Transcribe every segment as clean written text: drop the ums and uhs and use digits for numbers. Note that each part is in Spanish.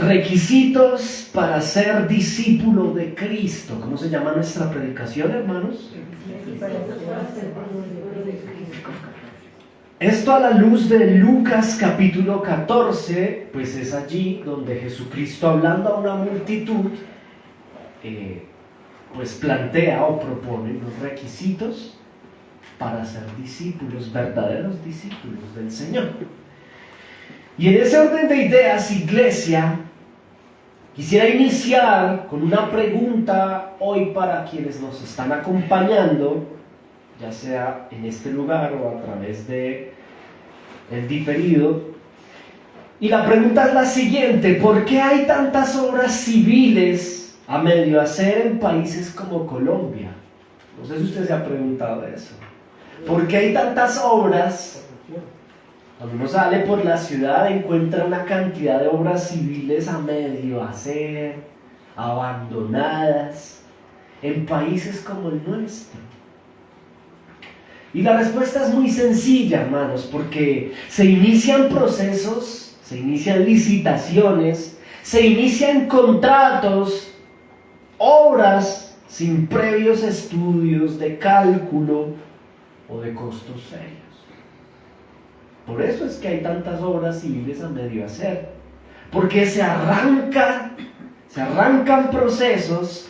requisitos para ser discípulo de Cristo. ¿Cómo se llama nuestra predicación, hermanos? Esto a la luz de Lucas capítulo 14, pues es allí donde Jesucristo, hablando a una multitud, pues plantea o propone los requisitos para ser discípulos, verdaderos discípulos del Señor. Y en ese orden de ideas, iglesia, quisiera iniciar con una pregunta hoy para quienes nos están acompañando, ya sea en este lugar o a través de el diferido. Y la pregunta es la siguiente: ¿por qué hay tantas obras civiles a medio hacer en países como Colombia? No sé si usted se ha preguntado eso. ¿Por qué hay tantas obras? Cuando uno sale por la ciudad encuentra una cantidad de obras civiles a medio hacer, abandonadas, en países como el nuestro. Y la respuesta es muy sencilla, hermanos, porque se inician procesos, se inician licitaciones, se inician contratos, obras sin previos estudios de cálculo o de costos serios. Por eso es que hay tantas obras civiles a medio hacer, porque se arrancan procesos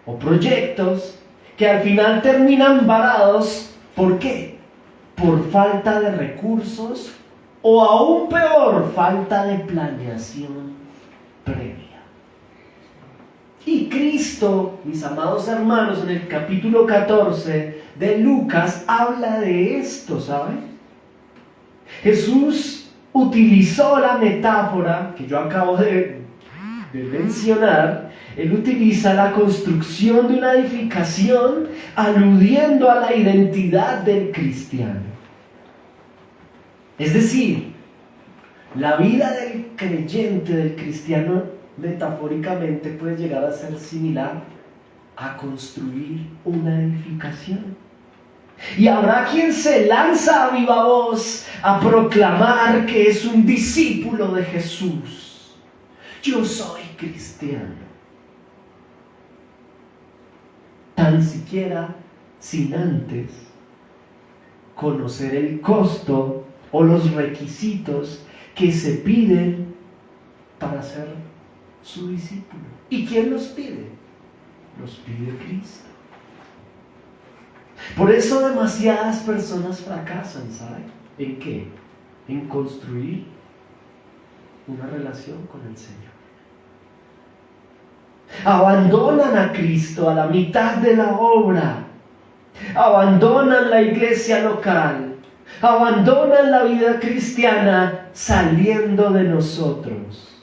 o proyectos que al final terminan varados. ¿Por qué? Por falta de recursos o aún peor, falta de planeación previa. Y Cristo, mis amados hermanos, en el capítulo 14 de Lucas habla de esto, ¿saben? Jesús utilizó la metáfora que yo acabo de mencionar. Él utiliza la construcción de una edificación aludiendo a la identidad del cristiano. Es decir, la vida del creyente, del cristiano, metafóricamente puede llegar a ser similar a construir una edificación. Y habrá quien se lanza a viva voz a proclamar que es un discípulo de Jesús. Yo soy cristiano. Tan siquiera sin antes conocer el costo o los requisitos que se piden para ser su discípulo. ¿Y quién los pide? Los pide Cristo. Por eso demasiadas personas fracasan, ¿saben? ¿En qué? En construir una relación con el Señor. Abandonan a Cristo a la mitad de la obra, abandonan la iglesia local, abandonan la vida cristiana saliendo de nosotros.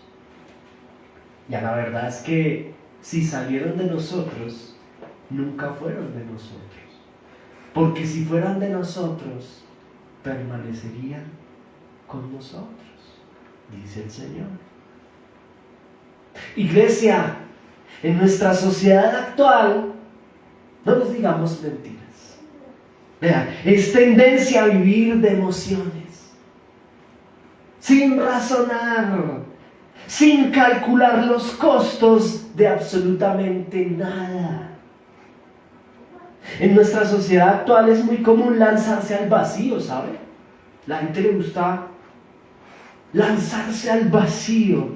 Ya la verdad es que si salieron de nosotros, nunca fueron de nosotros. Porque si fueran de nosotros, permanecerían con nosotros, dice el Señor. Iglesia, en nuestra sociedad actual, no nos digamos mentiras. Vean, es tendencia a vivir de emociones, sin razonar, sin calcular los costos de absolutamente nada. En nuestra sociedad actual es muy común lanzarse al vacío, ¿sabe? La gente le gusta lanzarse al vacío,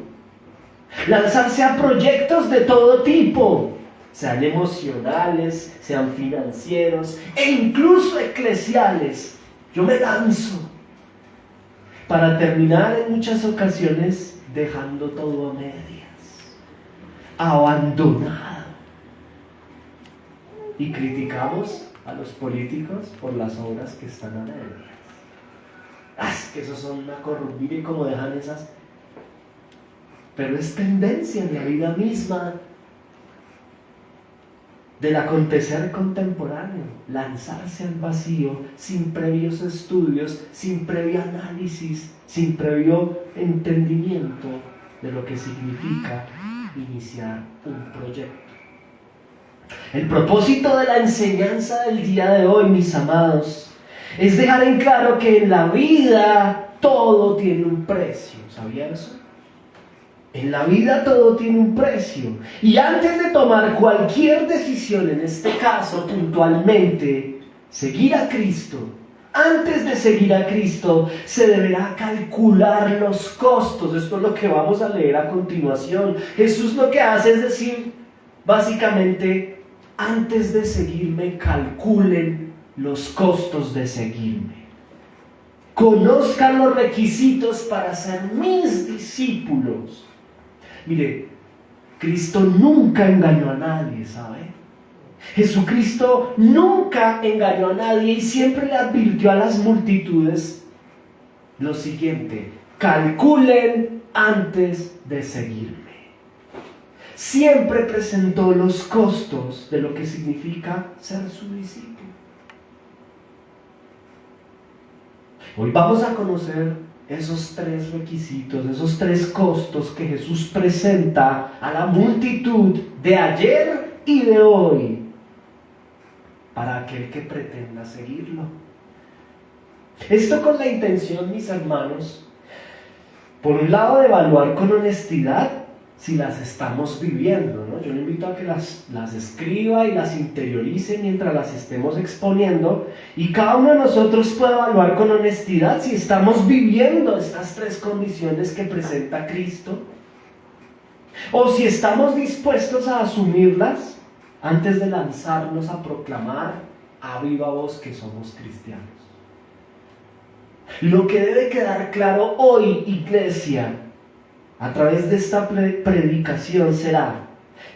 lanzarse a proyectos de todo tipo, sean emocionales, sean financieros e incluso eclesiales. Yo me lanzo para terminar en muchas ocasiones dejando todo a medias, abandonado. Y criticamos a los políticos por las obras que están a medias. Es que esos son una corrupción y como dejan esas. Pero es tendencia en la vida misma del acontecer contemporáneo, lanzarse al vacío sin previos estudios, sin previo análisis, sin previo entendimiento de lo que significa iniciar un proyecto. El propósito de la enseñanza del día de hoy, mis amados, es dejar en claro que en la vida todo tiene un precio. ¿Sabía eso? En la vida todo tiene un precio. Y antes de tomar cualquier decisión, en este caso puntualmente, seguir a Cristo, antes de seguir a Cristo, se deberá calcular los costos. Esto es lo que vamos a leer a continuación. Jesús lo que hace es decir, básicamente, antes de seguirme, calculen los costos de seguirme. Conozcan los requisitos para ser mis discípulos. Mire, Cristo nunca engañó a nadie, ¿sabe? Jesucristo nunca engañó a nadie y siempre le advirtió a las multitudes lo siguiente: calculen antes de seguirme. Siempre presentó los costos de lo que significa ser su discípulo. Hoy vamos a conocer esos tres requisitos, esos tres costos que Jesús presenta a la multitud de ayer y de hoy para aquel que pretenda seguirlo. Esto con la intención, mis hermanos, por un lado de evaluar con honestidad si las estamos viviendo, ¿no? Yo le invito a que las escriba y las interiorice mientras las estemos exponiendo, y cada uno de nosotros puede evaluar con honestidad si estamos viviendo estas tres condiciones que presenta Cristo, o si estamos dispuestos a asumirlas antes de lanzarnos a proclamar a viva voz que somos cristianos. Lo que debe quedar claro hoy, iglesia, a través de esta predicación será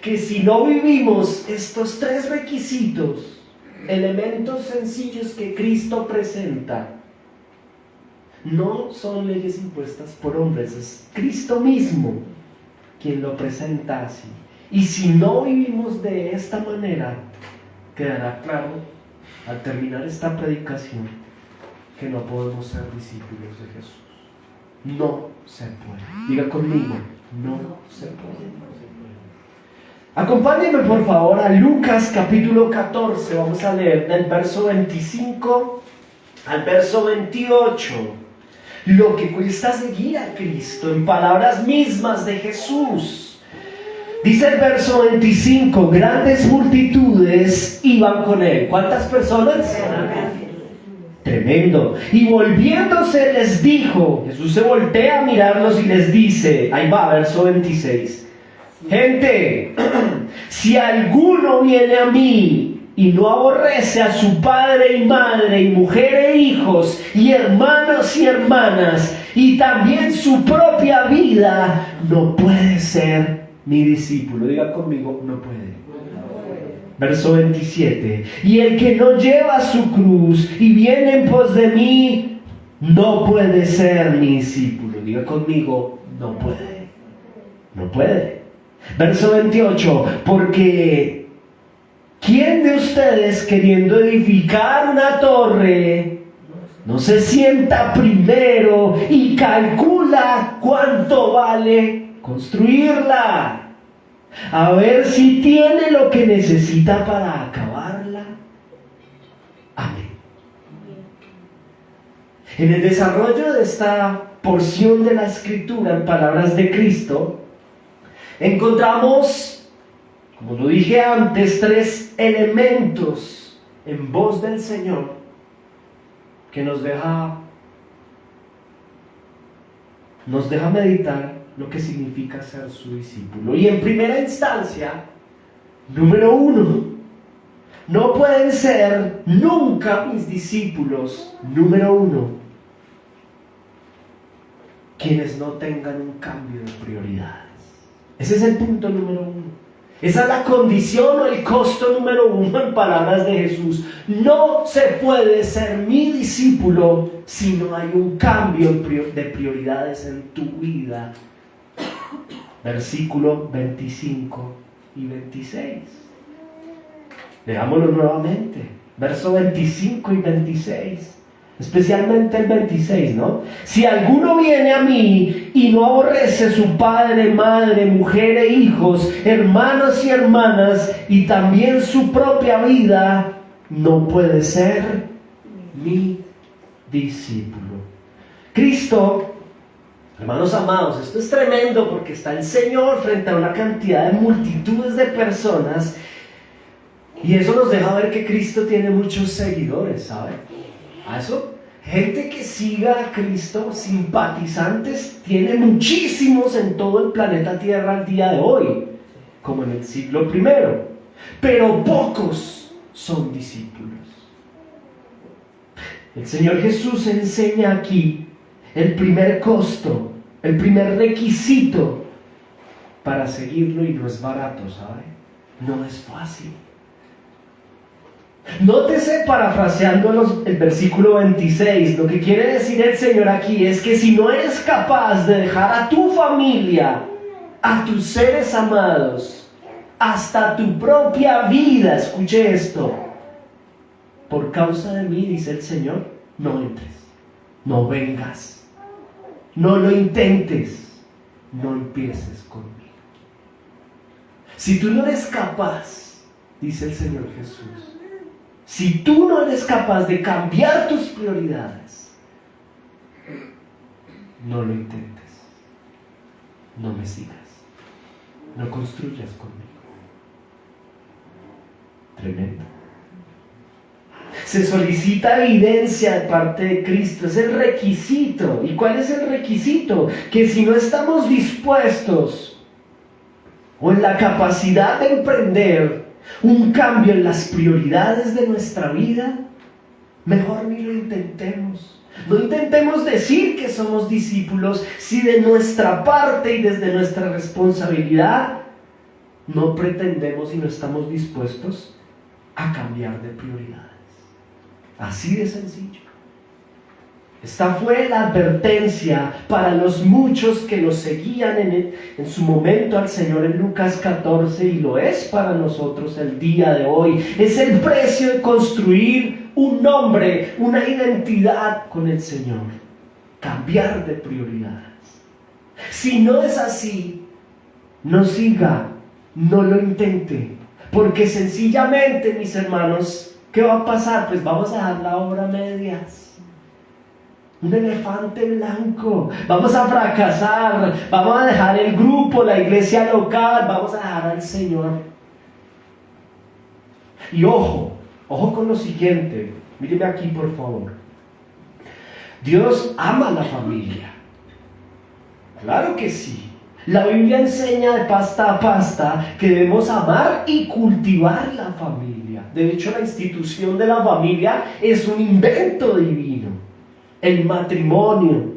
que si no vivimos estos tres requisitos, elementos sencillos que Cristo presenta, no son leyes impuestas por hombres, es Cristo mismo quien lo presenta así. Y si no vivimos de esta manera, quedará claro al terminar esta predicación que no podemos ser discípulos de Jesús. No se puede. Diga conmigo, no se puede. Acompáñenme por favor a Lucas capítulo 14. Vamos a leer del verso 25 al verso 28. Lo que cuesta seguir a Cristo, en palabras mismas de Jesús. Dice el verso 25: grandes multitudes iban con él. ¿Cuántas personas? Tremendo. Y volviéndose les dijo, Jesús se voltea a mirarlos y les dice, ahí va, verso 26: gente, si alguno viene a mí y no aborrece a su padre y madre y mujer e hijos y hermanos y hermanas y también su propia vida, no puede ser mi discípulo. Diga conmigo, no puede. Verso 27: y el que no lleva su cruz y viene en pos de mí, no puede ser mi discípulo. Diga conmigo, no puede. No puede. Verso 28: porque ¿quién de ustedes, queriendo edificar una torre, no se sienta primero y calcula cuánto vale construirla? A ver si tiene lo que necesita para acabarla. Amén. En el desarrollo de esta porción de la Escritura, en palabras de Cristo, encontramos, como lo dije antes, tres elementos en voz del Señor que nos deja meditar lo que significa ser su discípulo. Y en primera instancia, número 1, no pueden ser nunca mis discípulos, número 1, quienes no tengan un cambio de prioridades. Ese es el punto número 1. Esa es la condición o el costo número 1 en palabras de Jesús. No se puede ser mi discípulo si no hay un cambio de prioridades en tu vida. Versículo 25 y 26. Leámoslo nuevamente. Verso 25 y 26. Especialmente el 26, ¿no? Si alguno viene a mí y no aborrece su padre, madre, mujer e hijos, hermanos y hermanas, y también su propia vida, no puede ser mi discípulo. Cristo Hermanos amados, esto es tremendo porque está el Señor frente a una cantidad de multitudes de personas y eso nos deja ver que Cristo tiene muchos seguidores, ¿sabe? A eso, gente que siga a Cristo, simpatizantes, tiene muchísimos en todo el planeta Tierra al día de hoy, como en el siglo I, pero pocos son discípulos. El Señor Jesús enseña aquí el primer costo, el primer requisito para seguirlo y no es barato, ¿sabe? No es fácil. Nótese, parafraseando el versículo 26, lo que quiere decir el Señor aquí es que si no eres capaz de dejar a tu familia, a tus seres amados, hasta tu propia vida, escuche esto, por causa de mí, dice el Señor, no entres, no vengas. No lo intentes, no empieces conmigo. Si tú no eres capaz, dice el Señor Jesús, si tú no eres capaz de cambiar tus prioridades, no lo intentes, no me sigas, no construyas conmigo. Tremendo. Se solicita evidencia de parte de Cristo, es el requisito. ¿Y cuál es el requisito? Que si no estamos dispuestos o en la capacidad de emprender un cambio en las prioridades de nuestra vida, mejor ni lo intentemos. No intentemos decir que somos discípulos si de nuestra parte y desde nuestra responsabilidad no pretendemos y no estamos dispuestos a cambiar de prioridades. Así de sencillo. Esta fue la advertencia para los muchos que lo seguían en su momento al Señor en Lucas 14 y lo es para nosotros el día de hoy. Es el precio de construir un nombre, una identidad con el Señor. Cambiar de prioridades. Si no es así, no siga, no lo intente, porque sencillamente, mis hermanos, ¿qué va a pasar? Pues vamos a dejar la obra a medias. Un elefante blanco. Vamos a fracasar. Vamos a dejar el grupo, la iglesia local. Vamos a dejar al Señor. Y ojo con lo siguiente. Míreme aquí, por favor. Dios ama a la familia. Claro que sí. La Biblia enseña de pasta a pasta que debemos amar y cultivar la familia. De hecho, la institución de la familia es un invento divino. El matrimonio,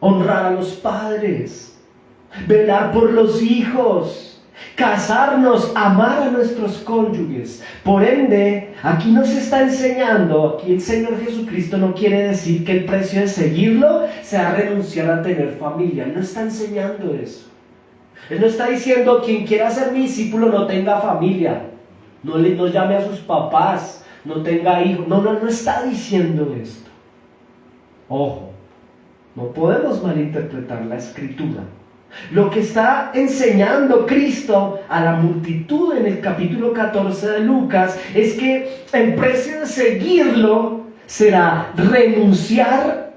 honrar a los padres, velar por los hijos, casarnos, amar a nuestros cónyuges. Por ende, aquí nos está enseñando, aquí el Señor Jesucristo no quiere decir que el precio de seguirlo sea renunciar a tener familia. Él no está enseñando eso. Él no está diciendo quien quiera ser mi discípulo no tenga familia, no llame a sus papás, no tenga hijos. No está diciendo esto. Ojo, no podemos malinterpretar la Escritura. Lo que está enseñando Cristo a la multitud en el capítulo 14 de Lucas es que el precio de seguirlo será renunciar,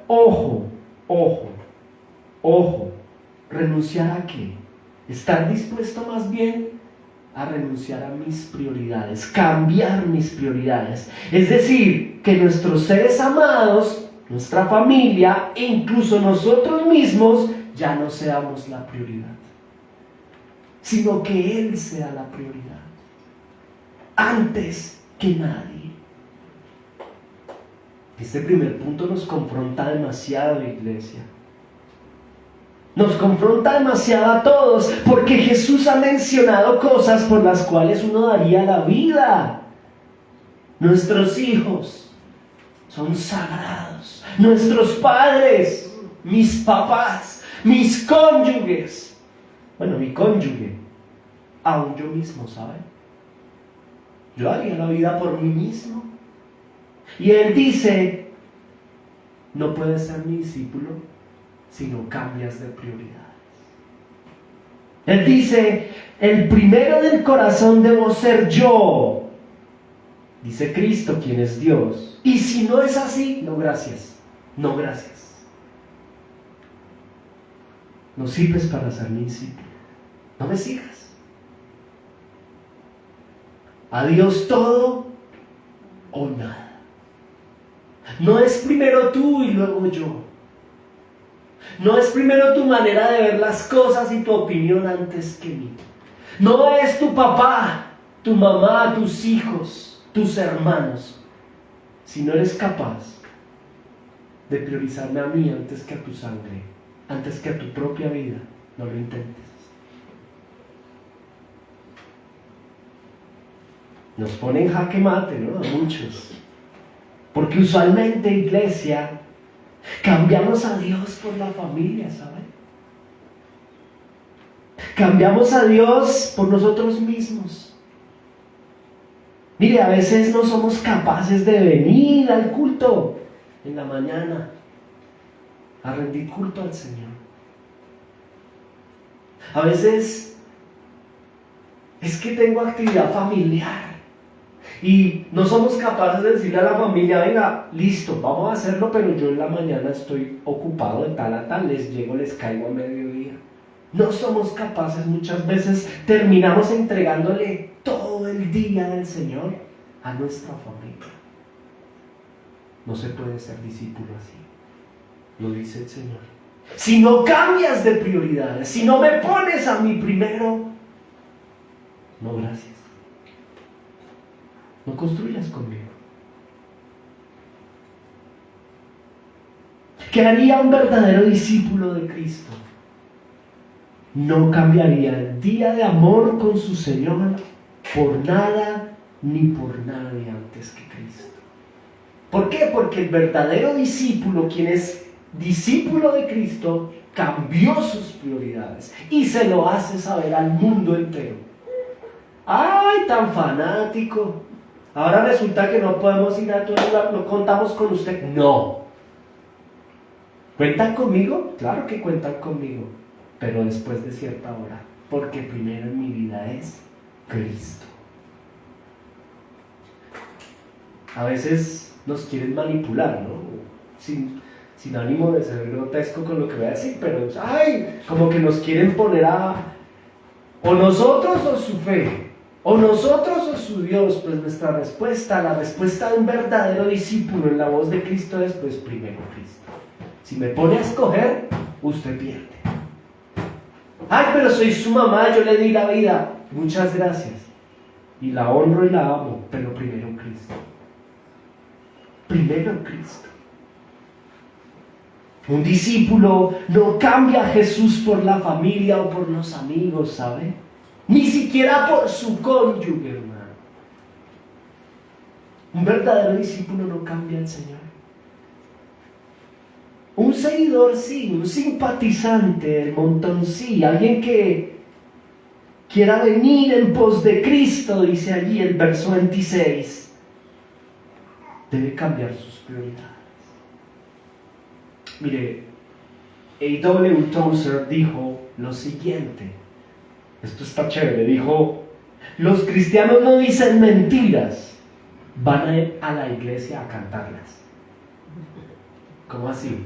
¿renunciar a qué? Estar dispuesto más bien a renunciar a mis prioridades, cambiar mis prioridades. Es decir, que nuestros seres amados, nuestra familia e incluso nosotros mismos ya no seamos la prioridad, sino que Él sea la prioridad, antes que nadie. Este primer punto nos confronta demasiado, iglesia. Nos confronta demasiado a todos, porque Jesús ha mencionado cosas por las cuales uno daría la vida. Nuestros hijos son sagrados. Nuestros padres, mis papás, mis cónyuges. Bueno, mi cónyuge, aún yo mismo, ¿saben? Yo daría la vida por mí mismo. Y Él dice, no puedes ser mi discípulo si no cambias de prioridades. Él dice, el primero del corazón debo ser yo, dice Cristo, quien es Dios. Y si no es así, no gracias, no gracias. no sirves para ser mi discípulo. No me sigas. A Dios todo o nada. No es primero tú y luego yo. No es primero tu manera de ver las cosas y tu opinión antes que mí. No es tu papá, tu mamá, tus hijos, tus hermanos. Si no eres capaz de priorizarme a mí antes que a tu sangre, antes que a tu propia vida, no lo intentes. Nos pone en jaque mate, ¿no? A muchos. Porque usualmente, iglesia, cambiamos a Dios por la familia, ¿saben? Cambiamos a Dios por nosotros mismos. Mire, a veces no somos capaces de venir al culto en la mañana a rendir culto al Señor. A veces es que tengo actividad familiar y no somos capaces de decirle a la familia, venga, listo, vamos a hacerlo, pero yo en la mañana estoy ocupado de tal a tal, les llego, les caigo a mediodía. No somos capaces, muchas veces terminamos entregándole todo el día del Señor a nuestra familia. No se puede ser discípulo así, lo dice el Señor. Si no cambias de prioridades, si no me pones a mí primero, no, gracias. No construyas conmigo. ¿Qué haría un verdadero discípulo de Cristo? No cambiaría el día de amor con su Señor por nada ni por nadie antes que Cristo. ¿Por qué? Porque el verdadero discípulo, quien es discípulo de Cristo, cambió sus prioridades y se lo hace saber al mundo entero. ¡Ay, tan fanático! Ahora resulta que no podemos ir a todo lugar, no contamos con usted. No. ¿Cuentan conmigo? Claro que cuentan conmigo, pero después de cierta hora, porque primero en mi vida es Cristo. A veces nos quieren manipular, ¿no? Sin ánimo de ser grotesco con lo que voy a decir, pero ¡ay! Como que nos quieren poner o nosotros o su fe, o nosotros o su Dios. Pues nuestra respuesta, la respuesta de un verdadero discípulo en la voz de Cristo es, pues primero Cristo. Si me pone a escoger, usted pierde. ¡Ay, pero soy su mamá, yo le di la vida! Muchas gracias. Y la honro y la amo, pero primero Cristo. Primero Cristo. Un discípulo no cambia a Jesús por la familia o por los amigos, ¿sabe? Ni siquiera por su cónyuge, hermano. Un verdadero discípulo no cambia al Señor. Un seguidor sí, un simpatizante del montón sí, alguien que quiera venir en pos de Cristo, dice allí el verso 26, debe cambiar sus prioridades. Mire, A.W. Tozer dijo lo siguiente, esto está chévere, dijo, los cristianos no dicen mentiras, van a la iglesia a cantarlas. ¿Cómo así?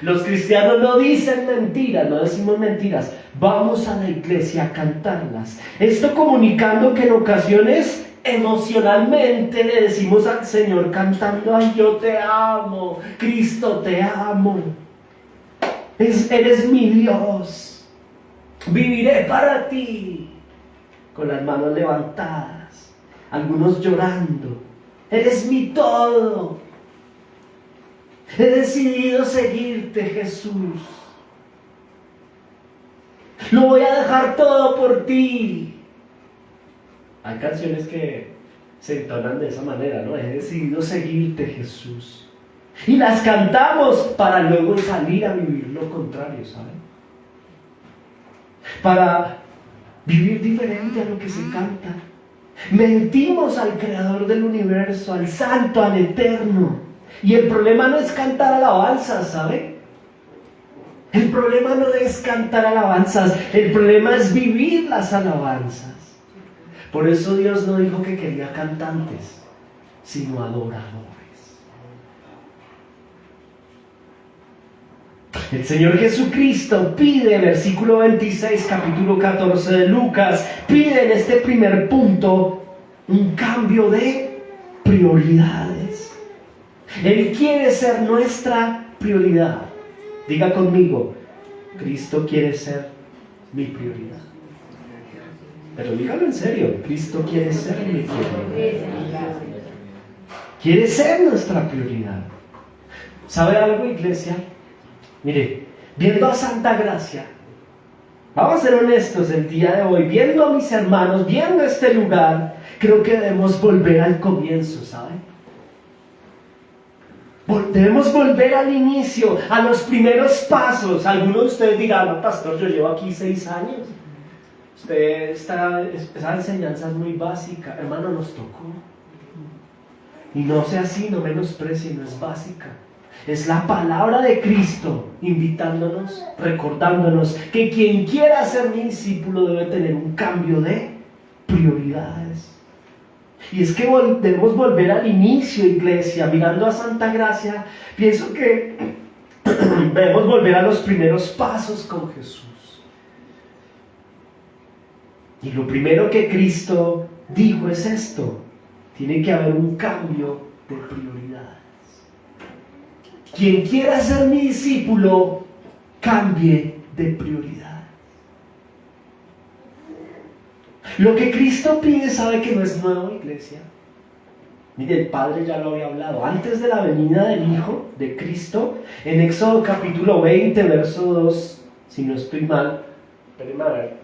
Los cristianos no dicen mentiras, no decimos mentiras, vamos a la iglesia a cantarlas. Esto comunicando que en ocasiones emocionalmente le decimos al Señor cantando, ay, yo te amo, Cristo te amo, eres mi Dios, viviré para ti, con las manos levantadas, algunos llorando, eres mi todo. He decidido seguirte, Jesús. Lo voy a dejar todo por ti. Hay canciones que se entonan de esa manera, ¿no? He decidido seguirte, Jesús. Y las cantamos para luego salir a vivir lo contrario, ¿saben? Para vivir diferente a lo que se canta. Mentimos al Creador del universo, al Santo, al Eterno. Y el problema no es cantar alabanzas, ¿sabe? El problema no es cantar alabanzas, el problema es vivir las alabanzas. Por eso Dios no dijo que quería cantantes, sino adoradores. El Señor Jesucristo pide, versículo 26, capítulo 14 de Lucas, pide en este primer punto un cambio de prioridades. Él quiere ser nuestra prioridad. Diga conmigo, Cristo quiere ser mi prioridad. Pero dígalo en serio, Cristo quiere ser mi prioridad. Quiere ser nuestra prioridad. ¿Sabe algo, iglesia? Mire, viendo a Santa Gracia, vamos a ser honestos el día de hoy, viendo a mis hermanos, viendo este lugar, creo que debemos volver al comienzo, ¿saben? Debemos volver al inicio, a los primeros pasos. Algunos de ustedes dirán, no, pastor, yo llevo aquí 6 años. Esa enseñanza es muy básica. Hermano, nos tocó. Y no sea así, no menosprecie, no es básica. Es la palabra de Cristo invitándonos, recordándonos que quien quiera ser mi discípulo debe tener un cambio de prioridades. Y es que debemos volver al inicio, iglesia, mirando a Santa Gracia. Pienso que debemos volver a los primeros pasos con Jesús. Y lo primero que Cristo dijo es esto: tiene que haber un cambio de prioridades. Quien quiera ser mi discípulo, cambie de prioridad. Lo que Cristo pide, sabe que no es nuevo, iglesia. Mire, el Padre ya lo había hablado. Antes de la venida del Hijo de Cristo, en Éxodo capítulo 20, verso 2, si no estoy mal, espérenme a ver.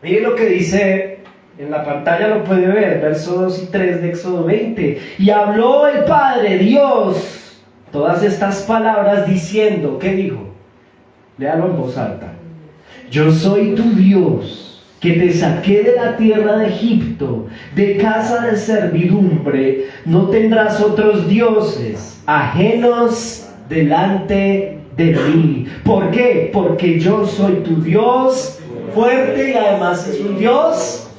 Mire lo que dice en la pantalla, lo puede ver, versos 2 y 3 de Éxodo 20. Y habló el Padre, Dios, todas estas palabras diciendo, ¿qué dijo? Léalo en voz alta. Yo soy tu Dios, que te saqué de la tierra de Egipto, de casa de servidumbre. No tendrás otros dioses ajenos delante de mí. ¿Por qué? Porque yo soy tu Dios fuerte y además es un Dios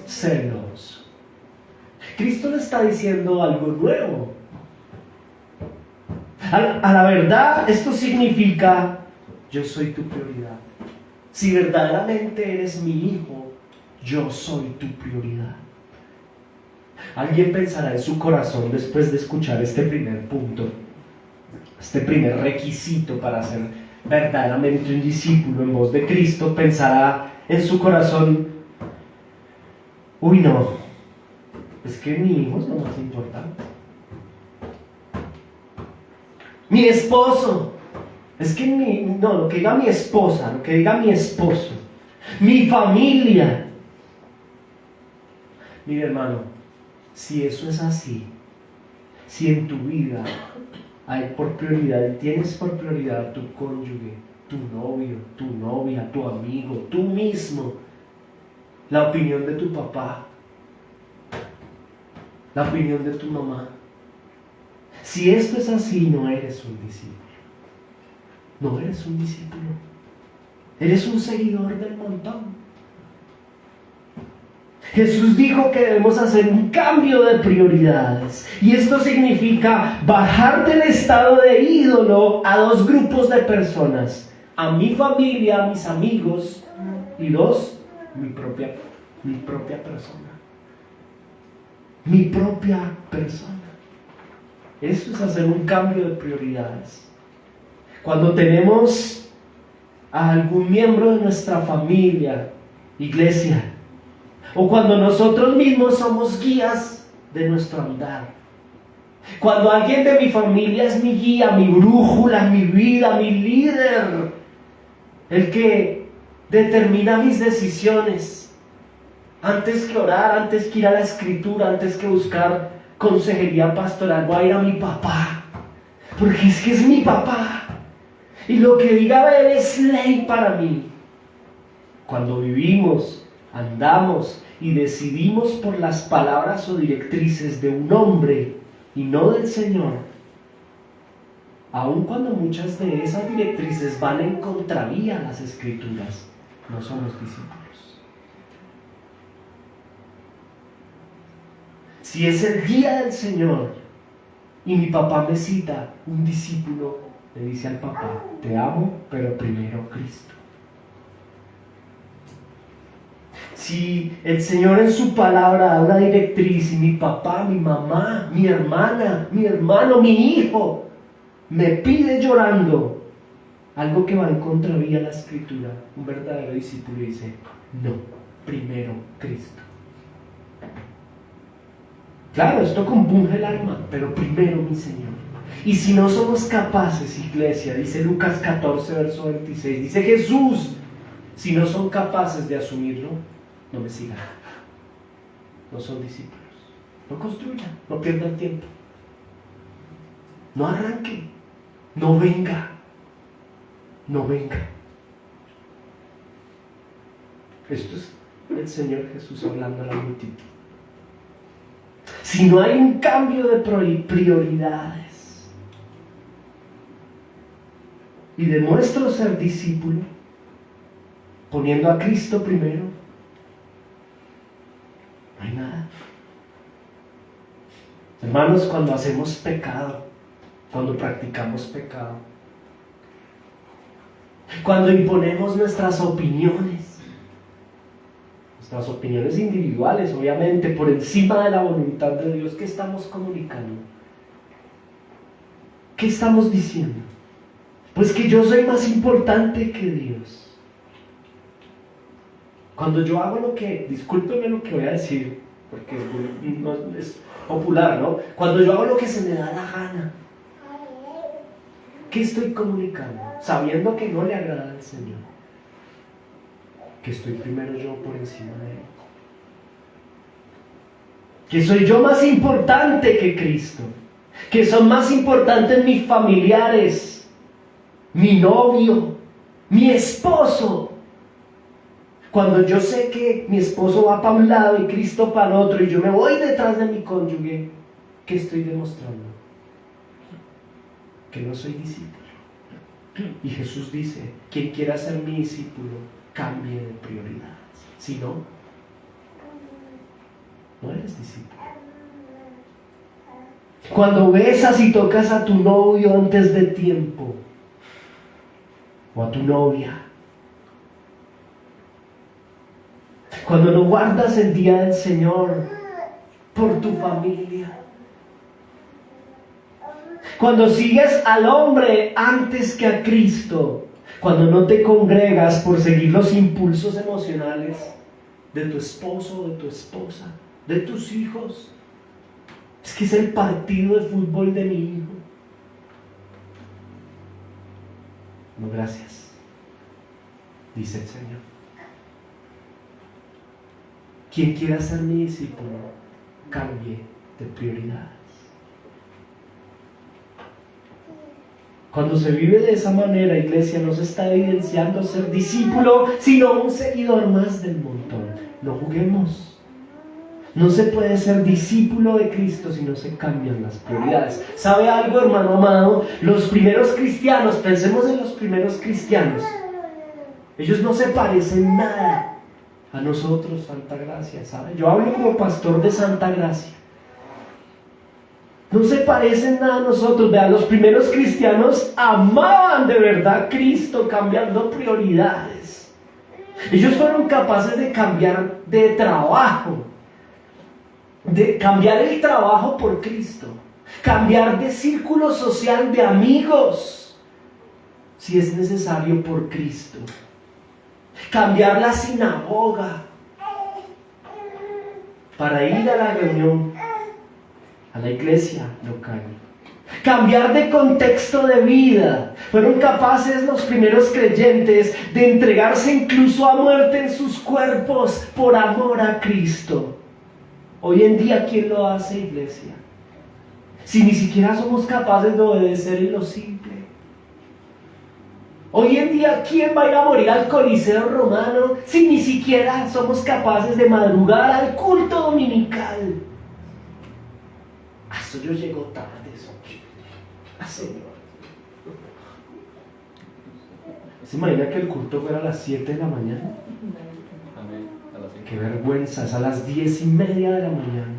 celoso. Cristo le está diciendo algo nuevo. A la verdad, esto significa: yo soy tu prioridad. Si verdaderamente eres mi hijo, yo soy tu prioridad. Alguien pensará en su corazón, después de escuchar este primer punto, este primer requisito para ser verdaderamente un discípulo en voz de Cristo, pensará en su corazón: uy, no, es que mi hijo es lo más importante. Mi esposo, es que lo que diga mi esposa, lo que diga mi esposo, mi familia. Mira, hermano, si eso es así, si en tu vida hay por prioridad, tienes por prioridad a tu cónyuge, tu novio, tu novia, tu amigo, tú mismo, la opinión de tu papá, la opinión de tu mamá, si esto es así, no eres un discípulo. No eres un discípulo. Eres un seguidor del montón. Jesús dijo que debemos hacer un cambio de prioridades. Y esto significa bajar del estado de ídolo a 2 grupos de personas: a mi familia, a mis amigos, y 2, mi propia persona. Mi propia persona. Eso es hacer un cambio de prioridades. Cuando tenemos a algún miembro de nuestra familia, iglesia, o cuando nosotros mismos somos guías de nuestro andar, cuando alguien de mi familia es mi guía, mi brújula, mi vida, mi líder, el que determina mis decisiones, antes que orar, antes que ir a la escritura, antes que buscar consejería pastoral, voy a ir a mi papá, porque es que es mi papá. Y lo que diga él es ley para mí. Cuando vivimos, andamos y decidimos por las palabras o directrices de un hombre y no del Señor, aun cuando muchas de esas directrices van en contravía a las Escrituras, no somos discípulos. Si es el día del Señor y mi papá me cita un discípulo, le dice al papá, te amo, pero primero Cristo. Si el Señor en su palabra da una directriz y mi papá, mi mamá, mi hermana, mi hermano, mi hijo me pide llorando algo que va en contravía a la Escritura, un verdadero discípulo dice, no, primero Cristo. Claro, esto compunge el alma, pero primero mi Señor. Y si no somos capaces, iglesia, dice Lucas 14, verso 26, dice Jesús, si no son capaces de asumirlo, no me sigan. No son discípulos. No construyan, no pierdan tiempo. No arranque, no venga. No venga. Esto es el Señor Jesús hablando a la multitud. Si no hay un cambio de prioridades y demuestro ser discípulo, poniendo a Cristo primero, no hay nada. Hermanos, cuando hacemos pecado, cuando practicamos pecado, cuando imponemos nuestras opiniones individuales, obviamente, por encima de la voluntad de Dios, ¿qué estamos comunicando? ¿Qué estamos diciendo? Pues que yo soy más importante que Dios. Cuando yo hago lo que, discúlpeme lo que voy a decir, porque no es popular, ¿no? Cuando yo hago lo que se me da la gana, ¿qué estoy comunicando? Sabiendo que no le agrada al Señor. Que estoy primero yo por encima de Él. Que soy yo más importante que Cristo. Que son más importantes mis familiares, mi novio, mi esposo. Cuando yo sé que mi esposo va para un lado y Cristo para el otro y yo me voy detrás de mi cónyuge, ¿qué estoy demostrando? Que no soy discípulo. Y Jesús dice, quien quiera ser mi discípulo, cambie de prioridades. Si no, no eres discípulo. Cuando besas y tocas a tu novio antes de tiempo, o a tu novia, cuando no guardas el día del Señor por tu familia, cuando sigues al hombre antes que a Cristo, cuando no te congregas por seguir los impulsos emocionales de tu esposo, de tu esposa, de tus hijos, es que es el partido de fútbol de mi hijo. No, gracias, dice el Señor. Quien quiera ser mi discípulo, cambie de prioridades. Cuando se vive de esa manera, iglesia, no se está evidenciando ser discípulo, sino un seguidor más del montón. No juguemos. No se puede ser discípulo de Cristo si no se cambian las prioridades. ¿Sabe algo, hermano amado? Los primeros cristianos, pensemos en los primeros cristianos. Ellos no se parecen nada a nosotros, Santa Gracia, ¿sabe? Yo hablo como pastor de Santa Gracia. No se parecen nada a nosotros. Vean, los primeros cristianos amaban de verdad a Cristo, cambiando prioridades. Ellos fueron capaces de cambiar de trabajo, de cambiar el trabajo por Cristo, cambiar de círculo social de amigos, si es necesario, por Cristo, cambiar la sinagoga para ir a la reunión, a la iglesia local, cambiar de contexto de vida. Fueron capaces los primeros creyentes de entregarse incluso a muerte en sus cuerpos por amor a Cristo. Hoy en día, ¿quién lo hace, iglesia? Si ni siquiera somos capaces de obedecer en lo simple. Hoy en día, ¿quién va a ir a morir al Coliseo Romano si ni siquiera somos capaces de madrugar al culto dominical? Eso yo llego tarde, eso. Señor. ¿Se imagina que el culto fuera a las 7 de la mañana? Amén. Qué vergüenza, es a las 10:30 de la mañana.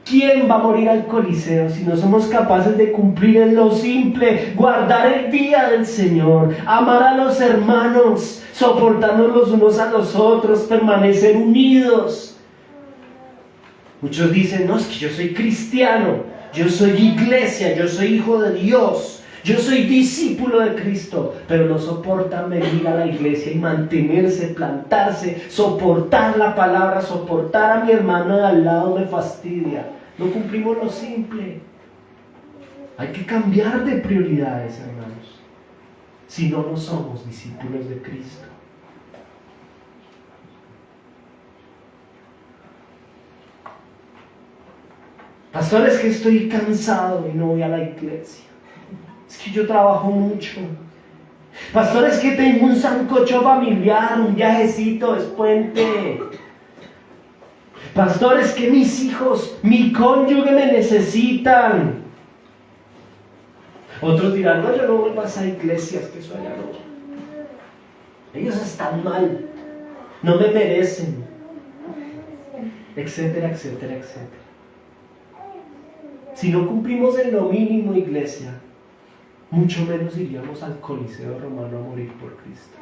¿Quién va a morir al Coliseo si no somos capaces de cumplir en lo simple, guardar el día del Señor, amar a los hermanos, soportarnos los unos a los otros, permanecer unidos? Muchos dicen, no, es que yo soy cristiano, yo soy iglesia, yo soy hijo de Dios, yo soy discípulo de Cristo, pero no soportan venir a la iglesia y mantenerse, plantarse, soportar la palabra, soportar a mi hermano de al lado me fastidia. No cumplimos lo simple. Hay que cambiar de prioridades, hermanos. Si no, no somos discípulos de Cristo. Pastor, es que estoy cansado y no voy a la iglesia. Es que yo trabajo mucho. Pastor, es que tengo un sancocho familiar, un viajecito, es puente. Pastor, es que mis hijos, mi cónyuge me necesitan. Otros dirán, no, yo no voy más a iglesias, que eso allá no. Ellos están mal, no me merecen, etcétera, etcétera, etcétera. Si no cumplimos en lo mínimo, iglesia, mucho menos iríamos al Coliseo Romano a morir por Cristo.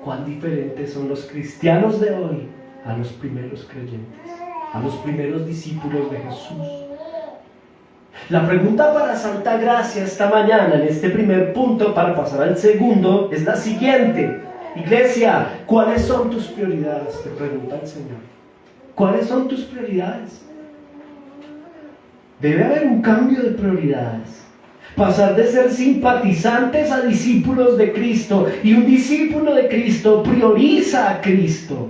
¿Cuán diferentes son los cristianos de hoy a los primeros creyentes, a los primeros discípulos de Jesús? La pregunta para Santa Gracia esta mañana, en este primer punto, para pasar al segundo, es la siguiente. Iglesia, ¿cuáles son tus prioridades? Te pregunta el Señor. ¿Cuáles son tus prioridades? Debe haber un cambio de prioridades. Pasar de ser simpatizantes a discípulos de Cristo. Y un discípulo de Cristo prioriza a Cristo.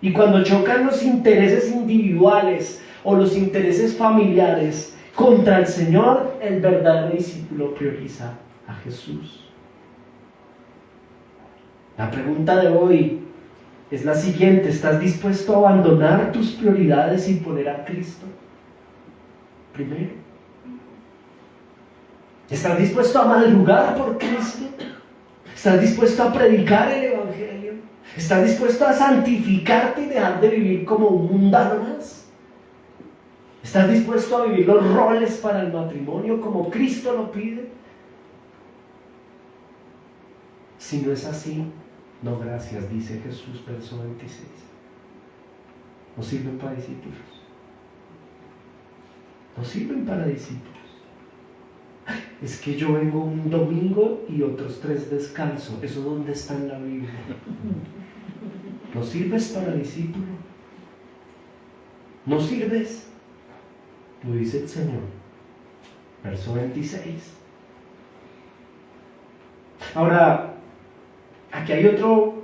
Y cuando chocan los intereses individuales o los intereses familiares contra el Señor, el verdadero discípulo prioriza a Jesús. La pregunta de hoy es la siguiente: ¿estás dispuesto a abandonar tus prioridades y poner a Cristo primero? ¿Estás dispuesto a madrugar por Cristo? ¿Estás dispuesto a predicar el Evangelio? ¿Estás dispuesto a santificarte y dejar de vivir como un mundano más? ¿Estás dispuesto a vivir los roles para el matrimonio como Cristo lo pide? Si no es así, no gracias, dice Jesús, verso 26. No sirven para discípulos. No sirven para discípulos. Es que yo vengo un domingo y otros 3 descanso. ¿Eso dónde está en la Biblia? ¿No sirves para discípulo? ¿No sirves? Lo dice el Señor. Verso 26. Ahora, aquí hay otro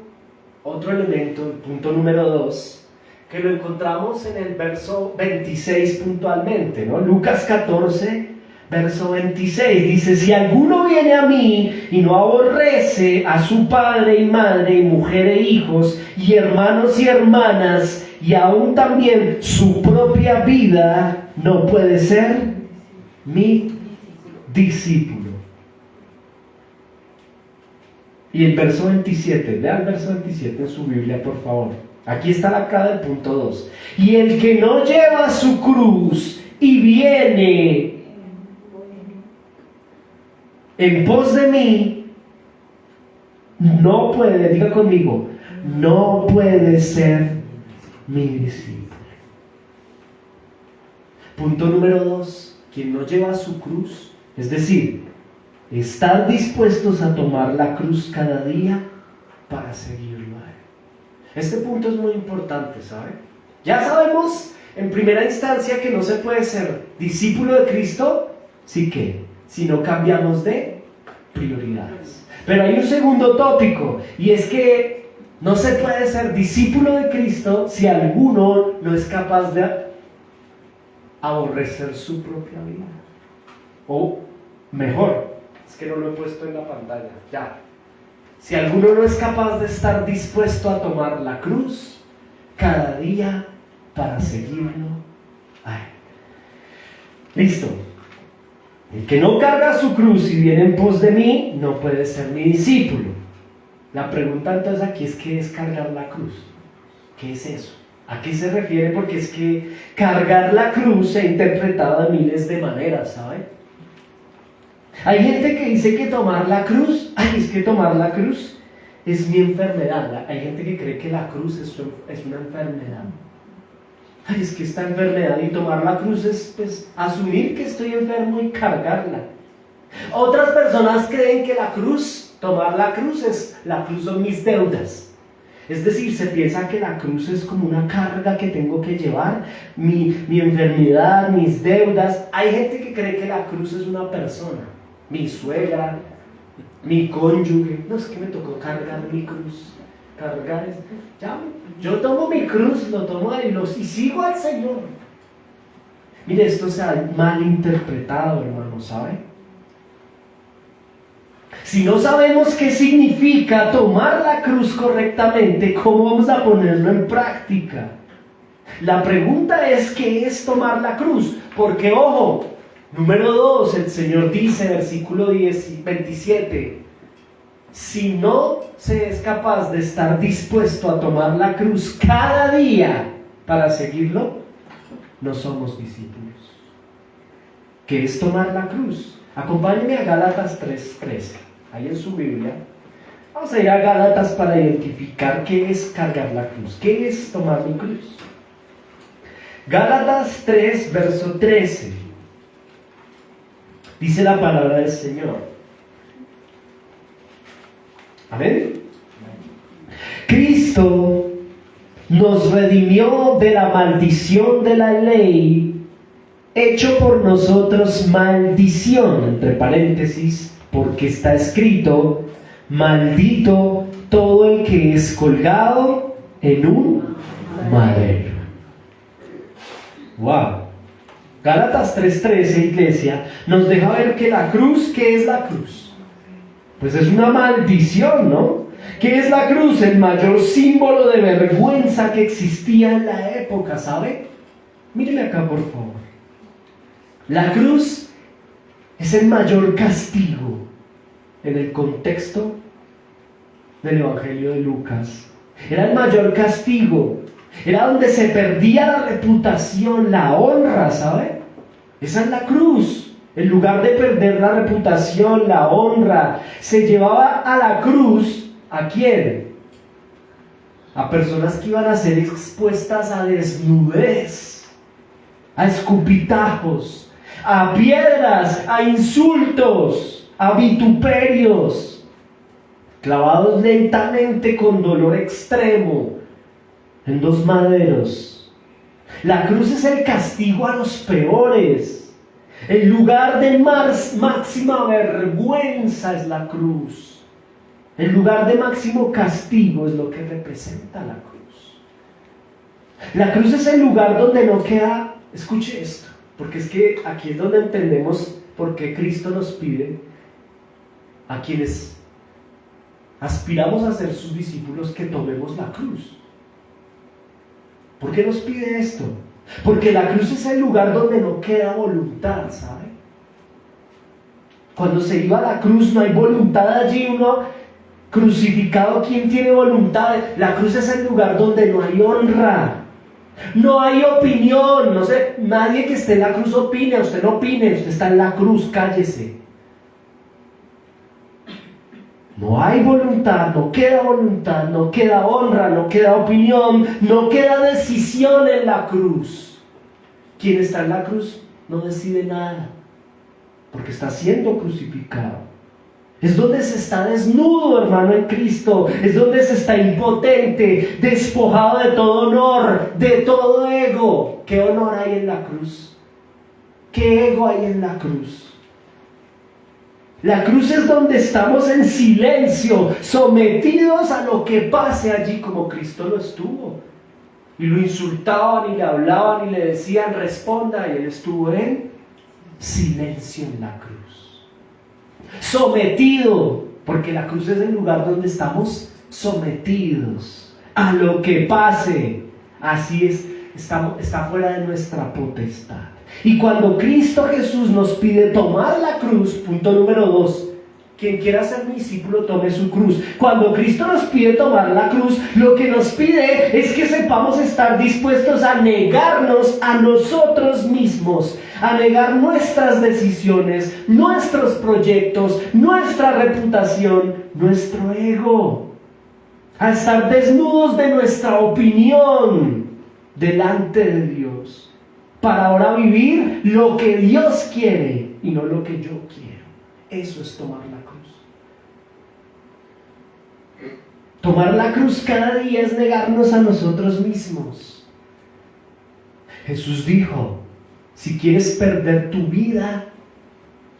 elemento, el punto número 2, que lo encontramos en el verso 26 puntualmente, ¿no? Lucas 14, verso 26, dice: si alguno viene a mí y no aborrece a su padre y madre y mujer e hijos y hermanos y hermanas y aún también su propia vida, no puede ser mi discípulo. Y el verso 27, lea el verso 27 en su Biblia, por favor. Aquí está la clave del punto 2. Y el que no lleva su cruz y viene en pos de mí, no puede, diga conmigo, no puede ser mi discípulo. Punto número 2, quien no lleva su cruz, es decir, estar dispuestos a tomar la cruz cada día para seguirlo a Él. Este punto es muy importante, ¿sabe? Ya sabemos en primera instancia que no se puede ser discípulo de Cristo si no cambiamos de prioridades. Pero hay un segundo tópico, y es que no se puede ser discípulo de Cristo si alguno no es capaz de aborrecer su propia vida. O mejor, es que no lo he puesto en la pantalla, ya. Si alguno no es capaz de estar dispuesto a tomar la cruz cada día para seguirlo a Él. Listo. El que no carga su cruz y viene en pos de mí, no puede ser mi discípulo. La pregunta entonces aquí es: ¿qué es cargar la cruz? ¿Qué es eso? ¿A qué se refiere? Porque es que cargar la cruz se ha interpretado de miles de maneras, ¿sabe? Hay gente que dice que tomar la cruz, es que tomar la cruz es mi enfermedad. Hay gente que cree que la cruz es una enfermedad. Es que esta enfermedad, y tomar la cruz es pues asumir que estoy enfermo y cargarla. Otras personas creen que tomar la cruz son mis deudas. Es decir, se piensa que la cruz es como una carga que tengo que llevar, mi enfermedad, mis deudas. Hay gente que cree que la cruz es una persona, mi suegra, mi cónyuge. No, es que me tocó cargar mi cruz. Yo tomo mi cruz, lo tomo y sigo al Señor. Mire, esto se ha malinterpretado, hermano, ¿sabe? Si no sabemos qué significa tomar la cruz correctamente, ¿cómo vamos a ponerlo en práctica? La pregunta es, ¿qué es tomar la cruz? Porque, ojo, número 2, el Señor dice, versículo 27, si no se es capaz de estar dispuesto a tomar la cruz cada día para seguirlo, no somos discípulos. ¿Qué es tomar la cruz? Acompáñenme a Gálatas 3:13, ahí en su Biblia. Vamos a ir a Gálatas para identificar qué es cargar la cruz, qué es tomar mi cruz. Gálatas 3, verso 13, dice la palabra del Señor. Amén. Cristo nos redimió de la maldición de la ley, hecho por nosotros maldición, entre paréntesis, porque está escrito, maldito todo el que es colgado en un madero. Wow. Gálatas 3:13, iglesia, nos deja ver que la cruz, ¿qué es la cruz? Pues es una maldición, ¿no? ¿Qué es la cruz? El mayor símbolo de vergüenza que existía en la época, ¿sabe? Míreme acá, por favor. La cruz es el mayor castigo en el contexto del Evangelio de Lucas. Era el mayor castigo. Era donde se perdía la reputación, la honra, ¿sabe? Esa es la cruz. En lugar de perder la reputación, la honra, se llevaba a la cruz, ¿a quién? A personas que iban a ser expuestas a desnudez, a escupitajos, a piedras, a insultos, a vituperios, clavados lentamente con dolor extremo en 2 maderos. La cruz es el castigo a los peores. El lugar de máxima vergüenza es la cruz. El lugar de máximo castigo es lo que representa la cruz. La cruz es el lugar donde no queda, escuche esto, porque es que aquí es donde entendemos por qué Cristo nos pide a quienes aspiramos a ser sus discípulos que tomemos la cruz. ¿Por qué nos pide esto? Porque la cruz es el lugar donde no queda voluntad, ¿sabe? Cuando se iba a la cruz no hay voluntad allí, uno crucificado, ¿quién tiene voluntad? La cruz es el lugar donde no hay honra, no hay opinión, no sé, nadie que esté en la cruz opine, usted no opine, usted está en la cruz, cállese. No hay voluntad, no queda honra, no queda opinión, no queda decisión en la cruz. Quien está en la cruz no decide nada, porque está siendo crucificado. Es donde se está desnudo, hermano, en Cristo. Es donde se está impotente, despojado de todo honor, de todo ego. ¿Qué honor hay en la cruz? ¿Qué ego hay en la cruz? La cruz es donde estamos en silencio, sometidos a lo que pase allí, como Cristo lo estuvo. Y lo insultaban y le hablaban y le decían, responda, y él estuvo en silencio en la cruz. Sometido, porque la cruz es el lugar donde estamos sometidos a lo que pase. Así es, está fuera de nuestra potestad. Y cuando Cristo Jesús nos pide tomar la cruz, punto número 2, quien quiera ser mi discípulo, tome su cruz. Cuando Cristo nos pide tomar la cruz, lo que nos pide es que sepamos estar dispuestos a negarnos a nosotros mismos, a negar nuestras decisiones, nuestros proyectos, nuestra reputación, nuestro ego, a estar desnudos de nuestra opinión delante de Dios, para ahora vivir lo que Dios quiere y no lo que yo quiero. Eso es tomar la cruz. Tomar la cruz cada día es negarnos a nosotros mismos. Jesús dijo, si quieres perder tu vida,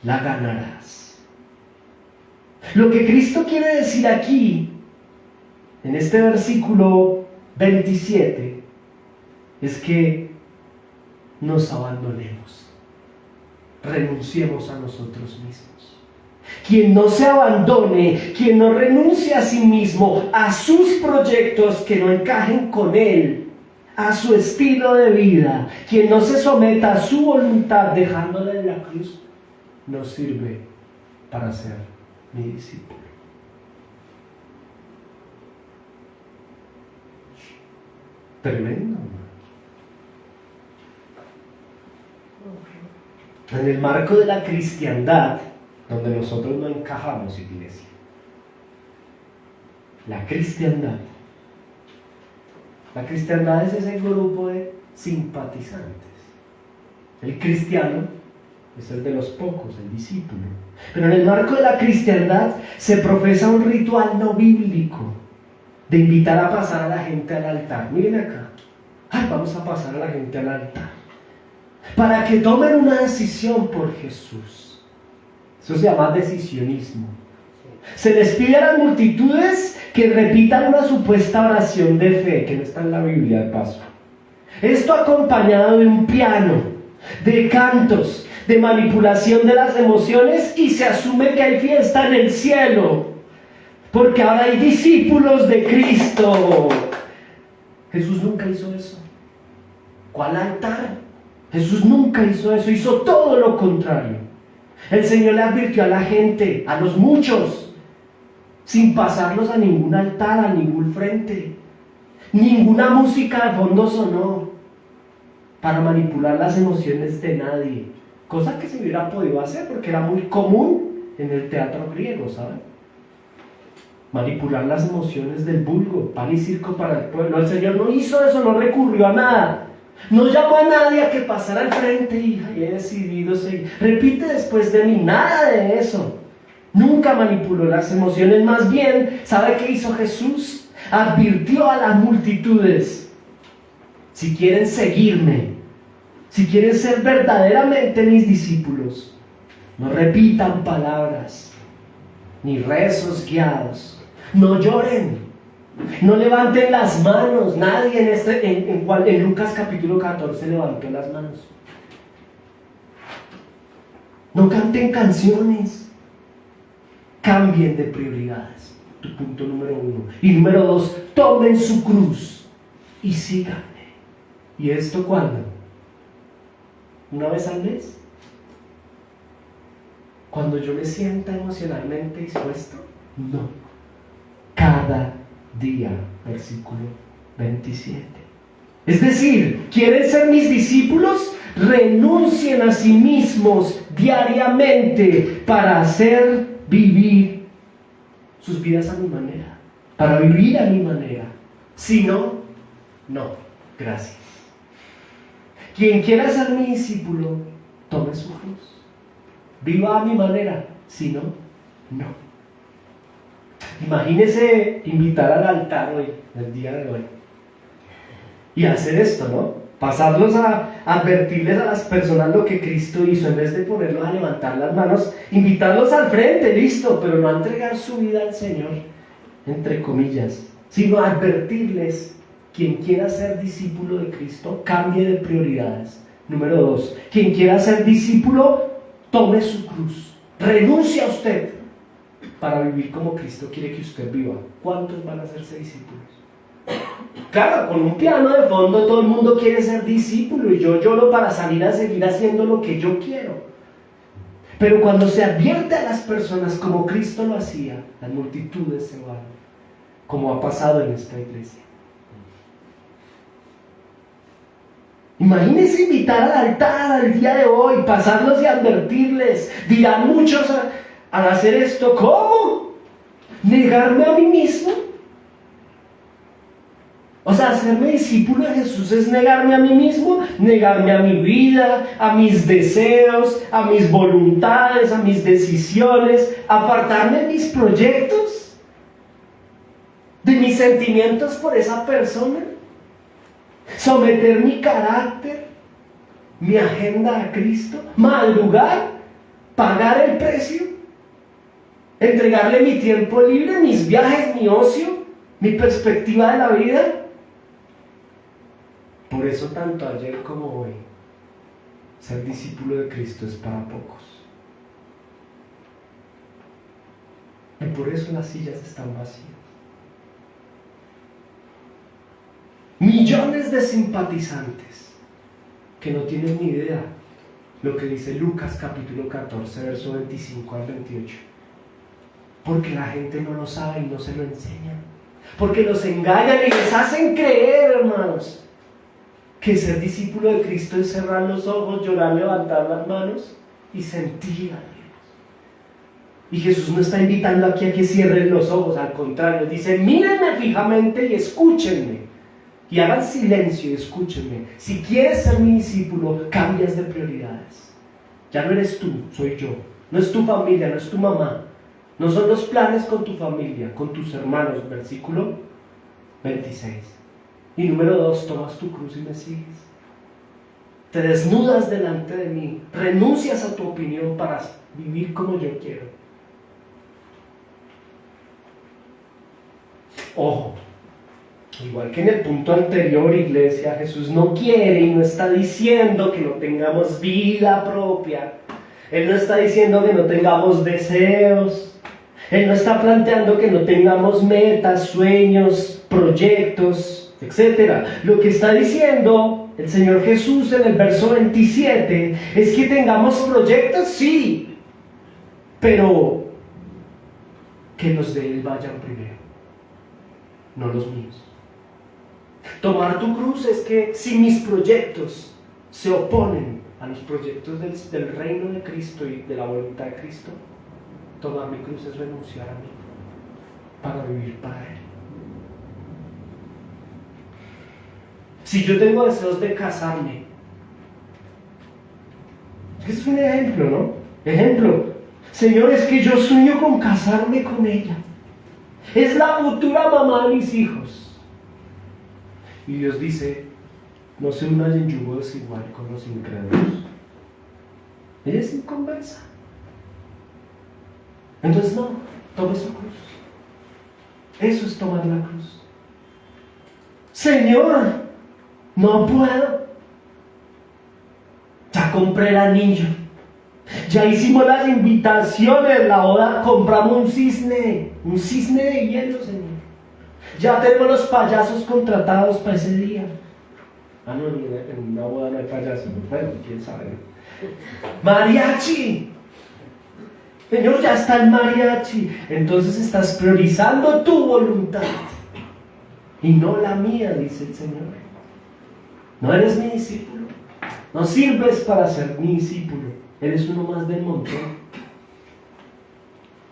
la ganarás. Lo que Cristo quiere decir aquí, en este versículo 27, es que nos abandonemos, renunciemos a nosotros mismos. Quien no se abandone, quien no renuncie a sí mismo, a sus proyectos que no encajen con él, a su estilo de vida, quien no se someta a su voluntad dejándola en la cruz, no sirve para ser mi discípulo. Tremendo. En el marco de la cristiandad, donde nosotros no encajamos, iglesia, la cristiandad es ese grupo de simpatizantes. El cristiano es el de los pocos, el discípulo. Pero en el marco de la cristiandad se profesa un ritual no bíblico de invitar a pasar a la gente al altar. Miren acá, vamos a pasar a la gente al altar para que tomen una decisión por Jesús. Eso se llama decisionismo. Se les pide a las multitudes que repitan una supuesta oración de fe, que no está en la Biblia de paso. Esto acompañado de un piano, de cantos, de manipulación de las emociones, y se asume que hay fiesta en el cielo, porque ahora hay discípulos de Cristo. Jesús nunca hizo eso. ¿Cuál altar? Jesús nunca hizo eso, hizo todo lo contrario. El Señor le advirtió a la gente, a los muchos, sin pasarlos a ningún altar, a ningún frente. Ninguna música de fondo sonó para manipular las emociones de nadie, cosa que se hubiera podido hacer porque era muy común en el teatro griego, ¿saben? Manipular las emociones del vulgo, pan y circo para el pueblo. El Señor no hizo eso, no recurrió a nada. No llamó a nadie a que pasara al frente y he decidido seguir. Repite después de mí, nada de eso. Nunca manipuló las emociones, más bien, ¿sabe qué hizo Jesús? Advirtió a las multitudes: si quieren seguirme, si quieren ser verdaderamente mis discípulos, no repitan palabras, ni rezos guiados, no lloren, no levanten las manos. Nadie en Lucas capítulo 14 levantó las manos. No canten canciones. Cambien de prioridades. Tu punto número 1. Y número 2, tomen su cruz y síganme. ¿Y esto cuándo? ¿Una vez al mes? ¿Cuando yo me sienta emocionalmente dispuesto? No. Cada día. Versículo 27. Es decir, ¿quieren ser mis discípulos? Renuncien a sí mismos diariamente para vivir sus vidas a mi manera, para vivir a mi manera. Si no, no, gracias. Quien quiera ser mi discípulo, tome su cruz, viva a mi manera. Si no, no. Imagínese invitar al altar hoy, el día de hoy, y hacer esto, ¿no? Pasarlos a advertirles a las personas lo que Cristo hizo, en vez de ponerlos a levantar las manos, invitarlos al frente, listo, pero no a entregar su vida al Señor, entre comillas, sino a advertirles: quien quiera ser discípulo de Cristo, cambie de prioridades. Número 2, quien quiera ser discípulo, tome su cruz, renuncie a usted para vivir como Cristo quiere que usted viva. ¿Cuántos van a hacerse discípulos? Claro, con un piano de fondo todo el mundo quiere ser discípulo, y yo lloro para salir a seguir haciendo lo que yo quiero. Pero cuando se advierte a las personas como Cristo lo hacía, las multitudes se van, como ha pasado en esta iglesia. Imagínense invitar al altar al día de hoy, pasarlos y advertirles. Dirán muchos al hacer esto, ¿cómo? ¿Negarme a mí mismo? O sea, hacerme discípulo de Jesús es negarme a mí mismo, negarme a mi vida, a mis deseos, a mis voluntades, a mis decisiones, apartarme de mis proyectos, de mis sentimientos por esa persona, someter mi carácter, mi agenda a Cristo, madrugar, pagar el precio, entregarle mi tiempo libre, mis viajes, mi ocio, mi perspectiva de la vida. Por eso tanto ayer como hoy, ser discípulo de Cristo es para pocos. Y por eso las sillas están vacías. Millones de simpatizantes que no tienen ni idea lo que dice Lucas capítulo 14, verso 25 al 28. Porque la gente no lo sabe y no se lo enseñan. Porque los engañan y les hacen creer, hermanos, que ser discípulo de Cristo es cerrar los ojos, llorar, levantar las manos y sentir a Dios. Y Jesús no está invitando aquí a que cierren los ojos, al contrario, dice: mírenme fijamente y escúchenme. Y hagan silencio y escúchenme. Si quieres ser mi discípulo, cambias de prioridades. Ya no eres tú, soy yo. No es tu familia, no es tu mamá. No son los planes con tu familia, con tus hermanos. Versículo 26. Y número 2, tomas tu cruz y me sigues. Te desnudas delante de mí, renuncias a tu opinión para vivir como yo quiero. Ojo, igual que en el punto anterior, iglesia, Jesús no quiere y no está diciendo que no tengamos vida propia. Él no está diciendo que no tengamos deseos. Él no está planteando que no tengamos metas, sueños, proyectos, etc. Lo que está diciendo el Señor Jesús en el verso 27 es que tengamos proyectos, sí, pero que los de Él vayan primero, no los míos. Tomar tu cruz es que si mis proyectos se oponen a los proyectos del reino de Cristo y de la voluntad de Cristo, tomar mi cruz es renunciar a mí para vivir para Él. Si yo tengo deseos de casarme, es un ejemplo, ¿no? Ejemplo, Señor, es que yo sueño con casarme con ella. Es la futura mamá de mis hijos. Y Dios dice: no se unan en yugo desigual con los incrédulos. Ella es inconversa. Entonces no, tome su cruz. Eso es tomar la cruz. Señor, no puedo. Ya compré el anillo. Ya hicimos las invitaciones, la boda, compramos un cisne de hielo, Señor. Ya tenemos los payasos contratados para ese día. Ah, no, en una boda no hay payasos. Bueno, quién sabe. Mariachi. Señor, ya está el mariachi. Entonces estás priorizando tu voluntad y no la mía, dice el Señor. No eres mi discípulo. No sirves para ser mi discípulo. Eres uno más del montón.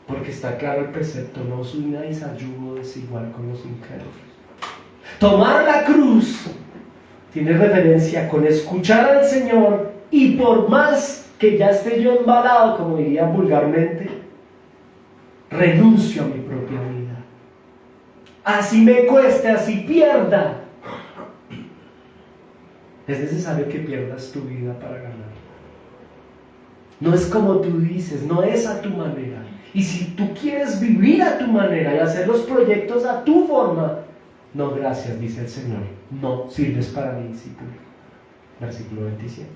Porque está claro el precepto: no os unáis a yugo desigual con los incrédulos. Tomar la cruz tiene referencia con escuchar al Señor, y por más que ya esté yo embalado, como diría vulgarmente, renuncio a mi propia vida. Así me cueste, así pierda. Es necesario que pierdas tu vida para ganar. No es como tú dices, no es a tu manera. Y si tú quieres vivir a tu manera y hacer los proyectos a tu forma, no, gracias, dice el Señor, no sirves para mi discípulo. Versículo 27.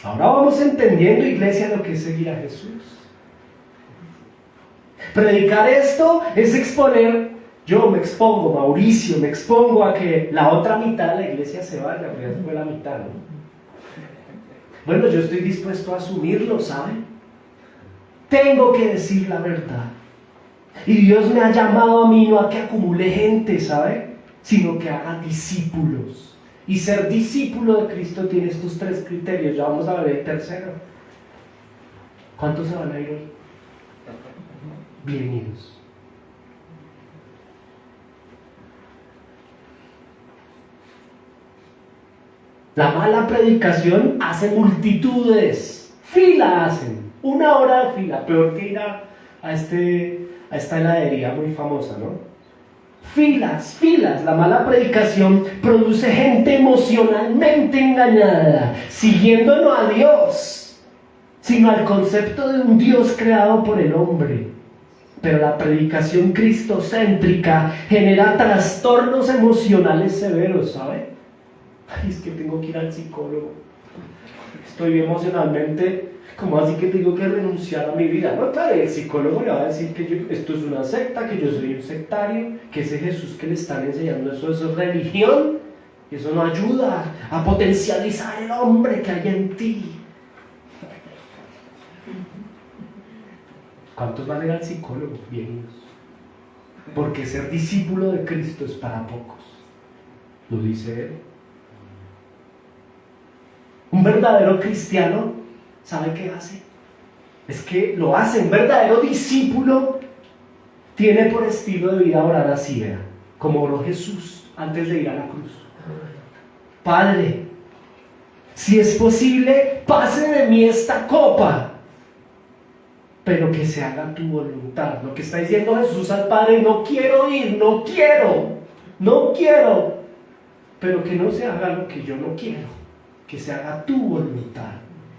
Ahora vamos entendiendo, iglesia, lo que es seguir a Jesús. Predicar esto es exponer. Yo me expongo, Mauricio, me expongo a que la otra mitad de la iglesia se vaya, porque ya fue la mitad, ¿no? Bueno, yo estoy dispuesto a asumirlo, ¿saben? Tengo que decir la verdad. Y Dios me ha llamado a mí no a que acumule gente, ¿sabe? Sino que haga discípulos. Y ser discípulo de Cristo tiene estos 3 criterios. Ya vamos a ver el tercero. ¿Cuántos se van a ir hoy? Bienvenidos. La mala predicación hace multitudes. Fila hacen. 1 hora de fila. Peor que ir a esta heladería muy famosa, ¿no? Filas. La mala predicación produce gente emocionalmente engañada, siguiendo no a Dios, sino al concepto de un Dios creado por el hombre. Pero la predicación cristocéntrica genera trastornos emocionales severos, ¿sabe? Ay, es que tengo que ir al psicólogo. Estoy emocionalmente, ¿cómo así que tengo que renunciar a mi vida? No, claro, el psicólogo le va a decir que esto es una secta, que yo soy un sectario, que ese Jesús que le están enseñando eso es religión, y eso no ayuda a potencializar el hombre que hay en ti. ¿Cuántos van a ir al psicólogo? Bienvenidos. Porque ser discípulo de Cristo es para pocos. Lo dice él. Un verdadero cristiano, ¿sabe qué hace? Es que lo hace. Un verdadero discípulo tiene por estilo de vida orar así, ¿verdad? Como oró Jesús antes de ir a la cruz. Padre, si es posible, pase de mí esta copa, pero que se haga tu voluntad. Lo que está diciendo Jesús al Padre: no quiero ir, no quiero, pero que no se haga lo que yo no quiero, que se haga tu voluntad.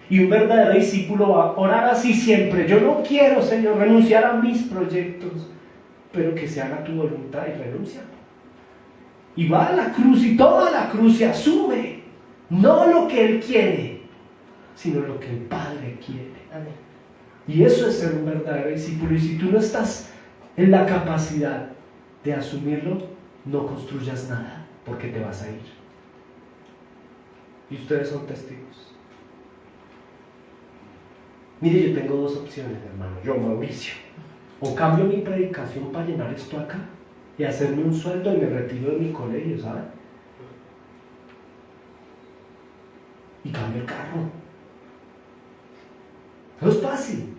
Y un verdadero discípulo va a orar así siempre: yo no quiero, Señor, renunciar a mis proyectos, pero que se haga tu voluntad, y renuncia. Y va a la cruz, y toda la cruz se asume, no lo que Él quiere, sino lo que el Padre quiere. Amén. Y eso es ser un verdadero discípulo. Y si tú no estás en la capacidad de asumirlo, no construyas nada, porque te vas a ir. Y ustedes son testigos. Mire, yo tengo 2 opciones, hermano. Yo, Mauricio, o cambio mi predicación para llenar esto acá y hacerme un sueldo y me retiro de mi colegio, ¿saben? Y cambio el carro. No es fácil.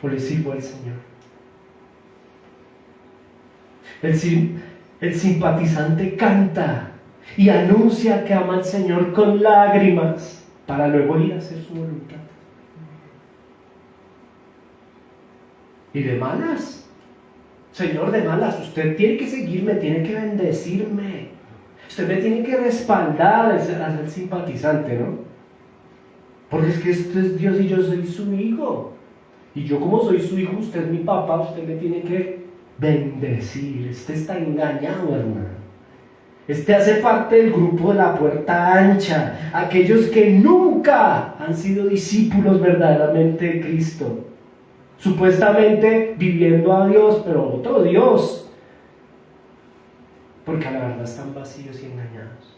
O le sirvo al Señor. El simpatizante canta y anuncia que ama al Señor con lágrimas para luego ir a hacer su voluntad. Y de malas, Señor, de malas, usted tiene que seguirme, tiene que bendecirme, usted me tiene que respaldar al ser simpatizante, ¿no? Porque es que esto es Dios y yo soy su hijo. Y yo, como soy su hijo, usted es mi papá, usted me tiene que bendecir. Este está engañado, hermano. Este hace parte del grupo de la puerta ancha, aquellos que nunca han sido discípulos verdaderamente de Cristo, supuestamente viviendo a Dios, pero otro Dios, porque a la verdad están vacíos y engañados.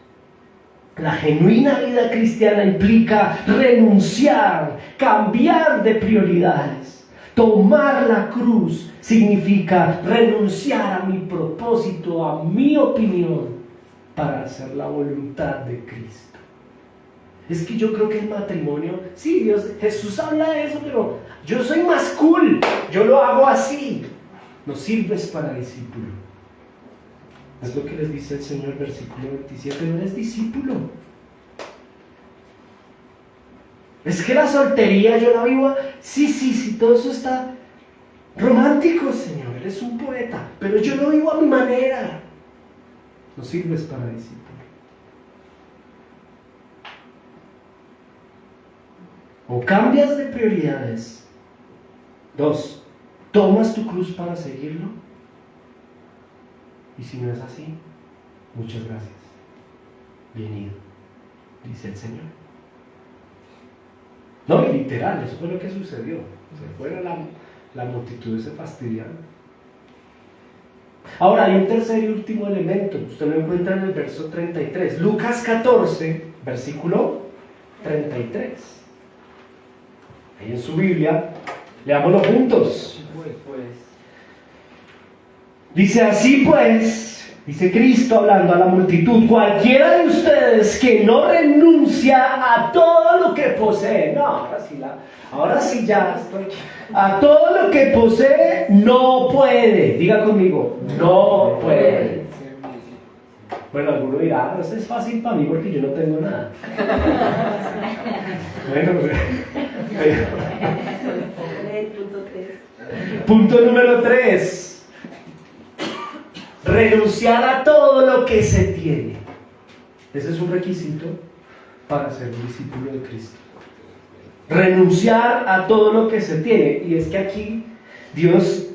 La genuina vida cristiana implica renunciar, cambiar de prioridades. Tomar la cruz significa renunciar a mi propósito, a mi opinión, para hacer la voluntad de Cristo. Es que yo creo que el matrimonio, sí, Jesús habla de eso, pero yo soy más cool, yo lo hago así. No sirves para discípulo. Es lo que les dice el Señor, versículo 27, no eres discípulo. Es que la soltería yo la vivo, sí, todo eso está romántico, Señor, eres un poeta, pero yo lo vivo a mi manera. No sirves para discípulo. O cambias de prioridades. 2, tomas tu cruz para seguirlo. Y si no es así, muchas gracias. Bienvenido, dice el Señor. No, literal, eso fue lo que sucedió. Se fuera la multitud, se fastidiaron. Ahora hay un tercer y último elemento. Usted lo encuentra en el verso 33. Lucas 14 versículo 33. Ahí en su Biblia, leámoslo juntos. Dice así pues, dice Cristo hablando a la multitud: cualquiera de ustedes que no renuncia a todo lo que posee, no, ahora sí ya estoy, a todo lo que posee, no puede, diga conmigo, no puede. Bueno, alguno dirá, eso es fácil para mí porque yo no tengo nada. Bueno, punto número 3. Renunciar a todo lo que se tiene. Ese es un requisito para ser un discípulo de Cristo. Renunciar a todo lo que se tiene. Y es que aquí Dios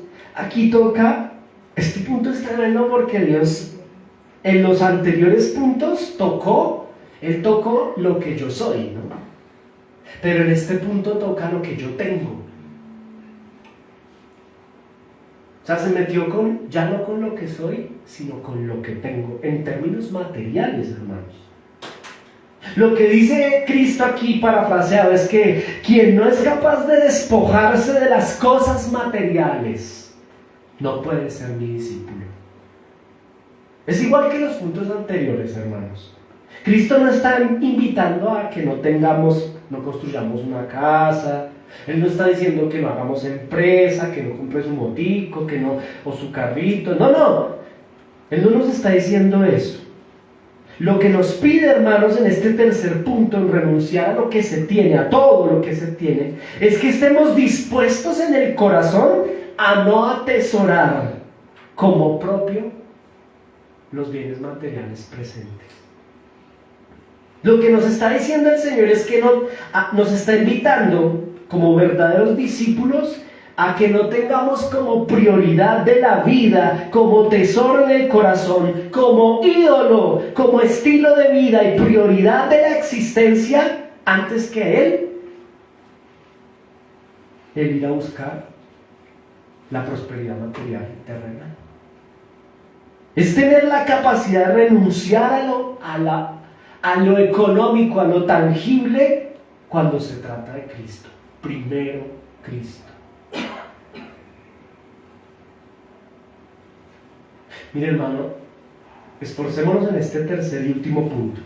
toca, este punto es tremendo porque Dios en los anteriores puntos Él tocó lo que yo soy, ¿no? Pero en este punto toca lo que yo tengo. O sea, se metió ya no con lo que soy, sino con lo que tengo, en términos materiales, hermanos. Lo que dice Cristo aquí parafraseado es que quien no es capaz de despojarse de las cosas materiales, no puede ser mi discípulo. Es igual que los puntos anteriores, hermanos. Cristo no está invitando a que no construyamos una casa. Él no está diciendo que no hagamos empresa, que no compre su motico, o su carrito. No. Él no nos está diciendo eso. Lo que nos pide, hermanos, en este tercer punto, en renunciar a lo que se tiene, a todo lo que se tiene, es que estemos dispuestos en el corazón a no atesorar como propio los bienes materiales presentes. Lo que nos está diciendo el Señor es que nos está invitando como verdaderos discípulos a que no tengamos como prioridad de la vida, como tesoro en el corazón, como ídolo, como estilo de vida y prioridad de la existencia antes que el ir a buscar la prosperidad material y terrenal. Es tener la capacidad de renunciar a lo económico, a lo tangible, cuando se trata de Cristo. Primero Cristo. Mire, hermano, esforcémonos en este tercer y último punto.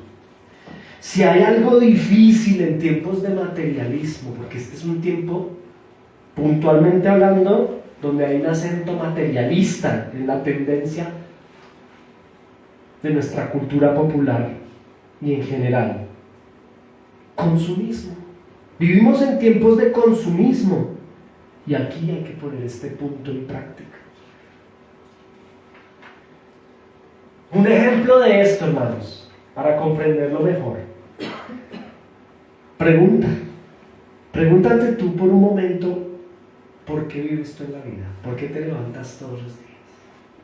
Si hay algo difícil en tiempos de materialismo, porque este es un tiempo, puntualmente hablando, donde hay un acento materialista en la tendencia de nuestra cultura popular y en general. Consumismo. Vivimos en tiempos de consumismo y aquí hay que poner este punto en práctica. Un ejemplo de esto, hermanos, para comprenderlo mejor. Pregúntate tú por un momento, ¿por qué vives tú en la vida? ¿Por qué te levantas todos los días?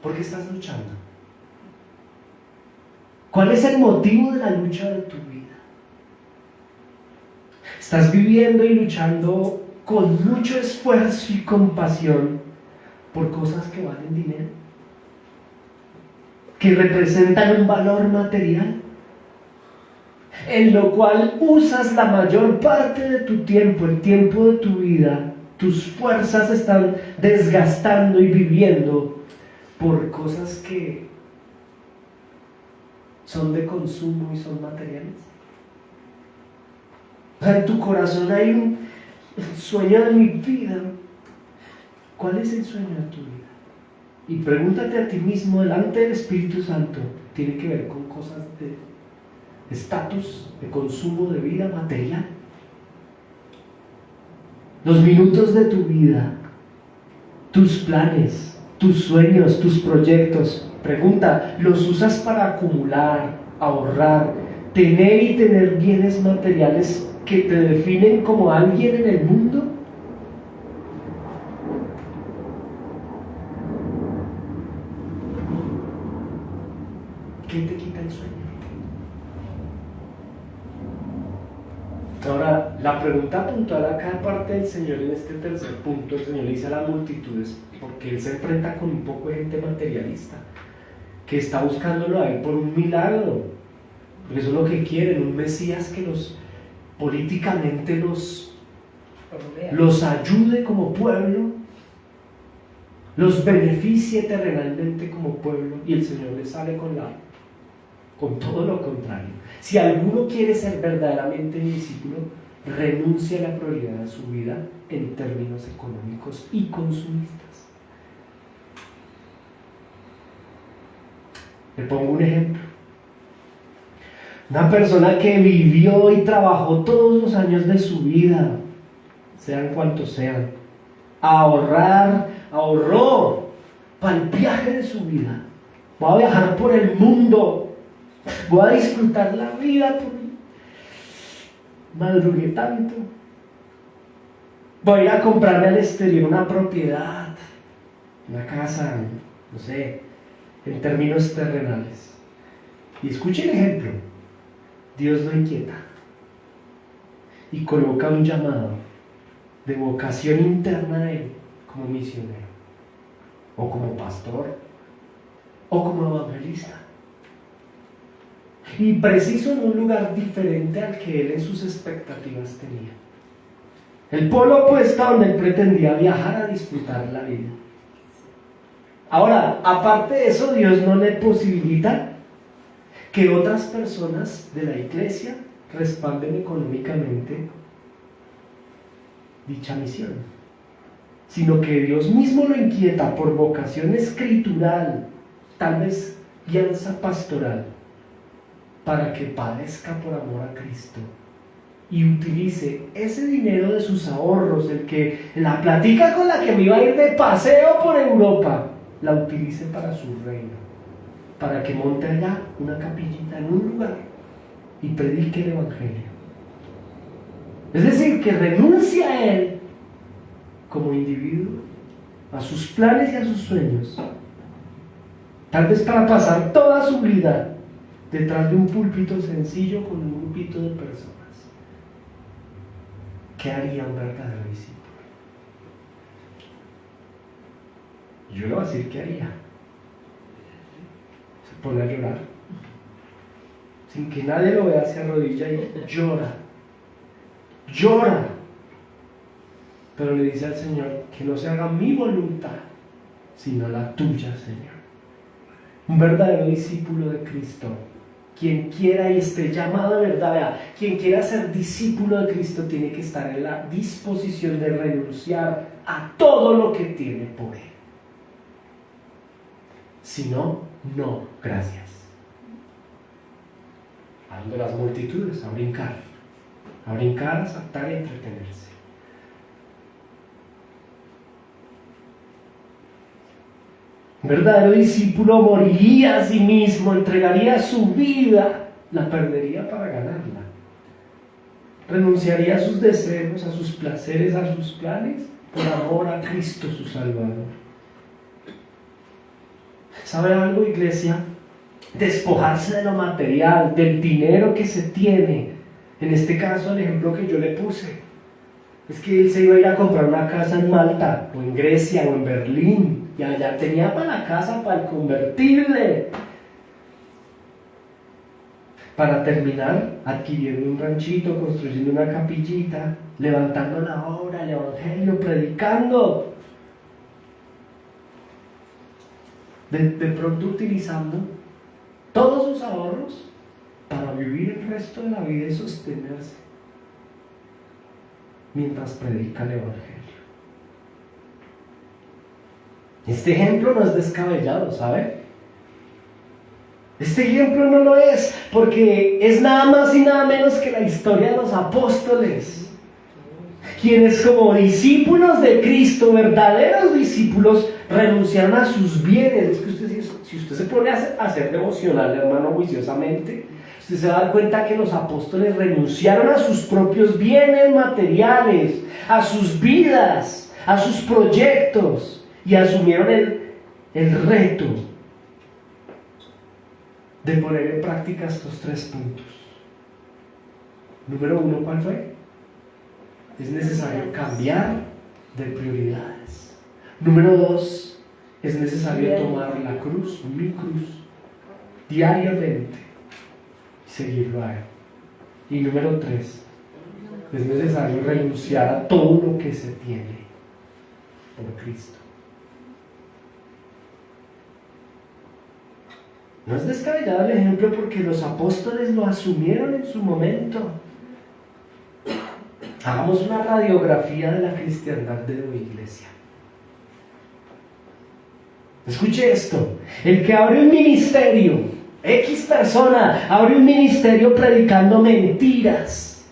¿Por qué estás luchando? ¿Cuál es el motivo de la lucha de tu vida? ¿Estás viviendo y luchando con mucho esfuerzo y compasión por cosas que valen dinero? ¿Que representan un valor material? En lo cual usas la mayor parte de tu tiempo, el tiempo de tu vida, tus fuerzas están desgastando y viviendo por cosas que son de consumo y son materiales. O sea, en tu corazón hay un sueño de mi vida. ¿Cuál es el sueño de tu vida? Y pregúntate a ti mismo delante del Espíritu Santo. ¿Tiene que ver con cosas de estatus, de consumo de vida material? Los minutos de tu vida, tus planes, tus sueños, tus proyectos, pregunta, ¿los usas para acumular, ahorrar, tener bienes materiales que te definen como alguien en el mundo? ¿Qué te quita el sueño? Ahora, la pregunta puntual acá parte del Señor en este tercer punto, el Señor le dice a las multitudes, porque Él se enfrenta con un poco de gente materialista, que está buscándolo a Él por un milagro, Porque eso es lo que quieren, un Mesías que políticamente los ayude como pueblo, los beneficie terrenalmente como pueblo, y el Señor les sale con todo lo contrario. Si alguno quiere ser verdaderamente mi discípulo, renuncia a la prioridad de su vida en términos económicos y consumistas. Le pongo un ejemplo. Una persona que vivió y trabajó todos los años de su vida, sean cuantos sean, ahorró para el viaje de su vida. Voy a viajar por el mundo, voy a disfrutar la vida, madrugué tanto, voy a ir a comprarme al exterior una propiedad, una casa, no sé, en términos terrenales. Y escuche el ejemplo. Dios lo inquieta y coloca un llamado de vocación interna a él como misionero, o como pastor, o como evangelista, y preciso en un lugar diferente al que él en sus expectativas tenía. El polo opuesto a donde él pretendía viajar a disfrutar la vida. Ahora, aparte de eso, Dios no le posibilita que otras personas de la iglesia respalden económicamente dicha misión, sino que Dios mismo lo inquieta por vocación escritural, tal vez guianza pastoral, para que padezca por amor a Cristo y utilice ese dinero de sus ahorros, la platica con la que me iba a ir de paseo por Europa, la utilice para su reino, para que monte allá una capillita en un lugar y predique el evangelio. Es decir, que renuncia a él como individuo, a sus planes y a sus sueños, tal vez para pasar toda su vida detrás de un púlpito sencillo con un grupito de personas. ¿Qué haría un verdadero discípulo? Yo le voy a decir qué haría. Se pone a llorar, sin que nadie lo vea, se arrodilla y llora, pero le dice al Señor: que no se haga mi voluntad sino la tuya, Señor. Un verdadero discípulo de Cristo, quien quiera y esté llamado de verdad, vea, quien quiera ser discípulo de Cristo tiene que estar en la disposición de renunciar a todo lo que tiene por él. Si no, no, gracias. Hablan de las multitudes, a brincar, a saltar y a entretenerse. Un verdadero discípulo moriría a sí mismo, entregaría su vida, la perdería para ganarla. Renunciaría a sus deseos, a sus placeres, a sus planes, por amor a Cristo su Salvador. ¿Sabe algo, iglesia? Despojarse de lo material, del dinero que se tiene. En este caso, el ejemplo que yo le puse, es que él se iba a ir a comprar una casa en Malta, o en Grecia, o en Berlín, y allá tenía para la casa, para el convertible, para terminar adquiriendo un ranchito, construyendo una capillita, levantando la obra, el evangelio, predicando. De pronto utilizando todos sus ahorros para vivir el resto de la vida y sostenerse mientras predica el evangelio. Este ejemplo no es descabellado, ¿sabe? Este ejemplo no lo es, porque es nada más y nada menos que la historia de los apóstoles, quienes como discípulos de Cristo, verdaderos discípulos, renunciaron a sus bienes. Es que si usted se pone a hacer devocional, hermano, juiciosamente, usted se va a dar cuenta que los apóstoles renunciaron a sus propios bienes materiales, a sus vidas, a sus proyectos, y asumieron el reto de poner en práctica estos 3 puntos. Número 1, ¿cuál fue? Es necesario cambiar de prioridades. Número 2, es necesario tomar la cruz, mi cruz, diariamente. seguirlo a Él. Y número 3, es necesario renunciar a todo lo que se tiene por Cristo. No es descabellado el ejemplo porque los apóstoles lo asumieron en su momento. Hagamos una radiografía de la cristiandad de hoy, iglesia. Escuche esto: el que abre un ministerio, X persona abre un ministerio predicando mentiras,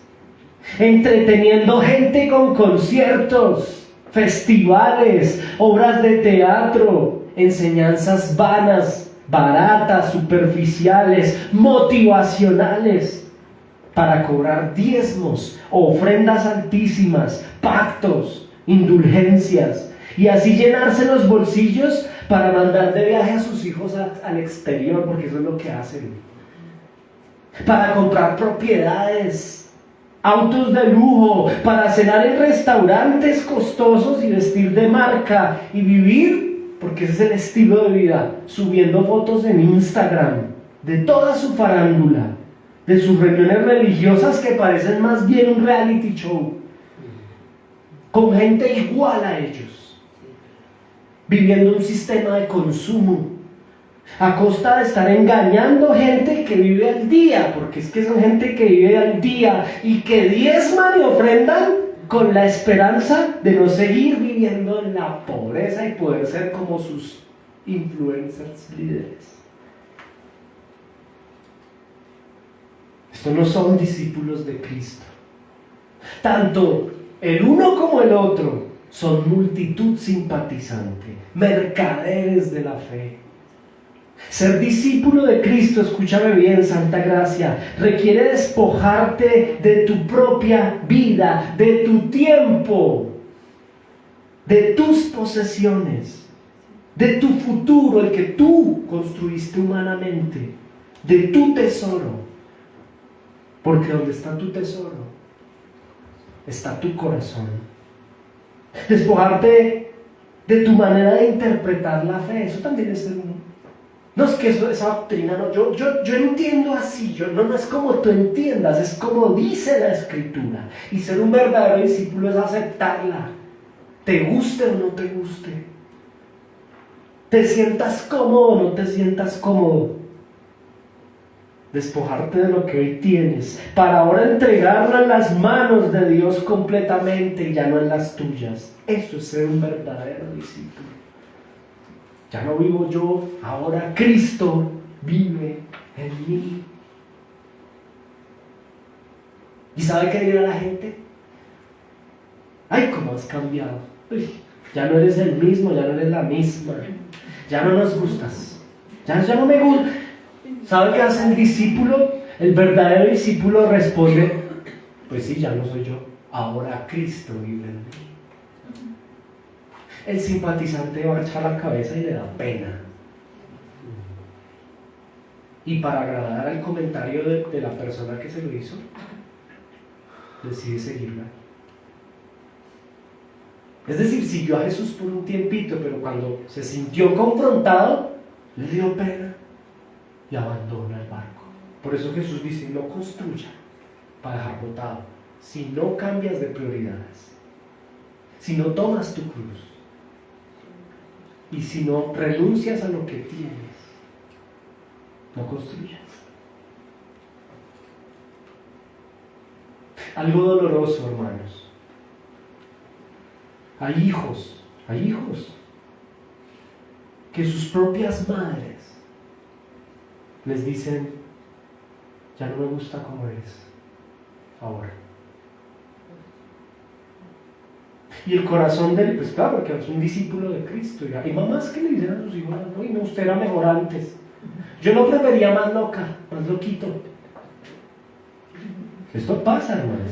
entreteniendo gente con conciertos, festivales, obras de teatro, enseñanzas vanas, baratas, superficiales, motivacionales, para cobrar diezmos, ofrendas altísimas, pactos, indulgencias, y así llenarse los bolsillos para mandar de viaje a sus hijos al exterior, porque eso es lo que hacen, para comprar propiedades, autos de lujo, para cenar en restaurantes costosos y vestir de marca y vivir, porque ese es el estilo de vida, subiendo fotos en Instagram de toda su farándula, de sus reuniones religiosas que parecen más bien un reality show, con gente igual a ellos, viviendo un sistema de consumo, a costa de estar engañando gente que vive al día, porque es que son gente que vive al día y que diezman y ofrendan con la esperanza de no seguir viviendo en la pobreza y poder ser como sus influencers líderes. Estos no son discípulos de Cristo. Tanto el uno como el otro son multitud simpatizante, mercaderes de la fe. Ser discípulo de Cristo, escúchame bien, Santa Gracia, requiere despojarte de tu propia vida, de tu tiempo, de tus posesiones, de tu futuro, el que tú construiste humanamente, de tu tesoro. Porque donde está tu tesoro, está tu corazón. Despojarte de tu manera de interpretar la fe, eso también es ser un... No es que esa doctrina, no, yo entiendo así, no es como tú entiendas, es como dice la Escritura. Y ser un verdadero discípulo es aceptarla, te guste o no te guste, te sientas cómodo o no te sientas cómodo. Despojarte de lo que hoy tienes, para ahora entregarlo en las manos de Dios completamente y ya no en las tuyas. Eso es ser un verdadero discípulo. Ya no vivo yo, ahora Cristo vive en mí. ¿Y sabe qué dirá la gente? ¡Ay, cómo has cambiado! Uy, ya no eres el mismo, ya no eres la misma. Ya no nos gustas. Ya no me gusta. ¿Sabe qué hace el discípulo? El verdadero discípulo responde: pues sí, ya no soy yo, ahora Cristo vive en mí. El simpatizante va a echar la cabeza y le da pena. Y para agradar al comentario de la persona que se lo hizo, decide seguirla. Es decir, siguió a Jesús por un tiempito, pero cuando se sintió confrontado, le dio pena y abandona el barco. Por eso Jesús dice: no construya para dejar botado, si no cambias de prioridades, si no tomas tu cruz y si no renuncias a lo que tienes, no construyas. Algo doloroso, hermanos. Hay hijos que sus propias madres les dicen: ya no me gusta como eres ahora. Y el corazón de él, pues claro, porque es un discípulo de Cristo. Hay mamás que le dicen a sus hijos: no, usted era mejor antes. Yo no prefería más loca, más loquito. Esto pasa, hermanos.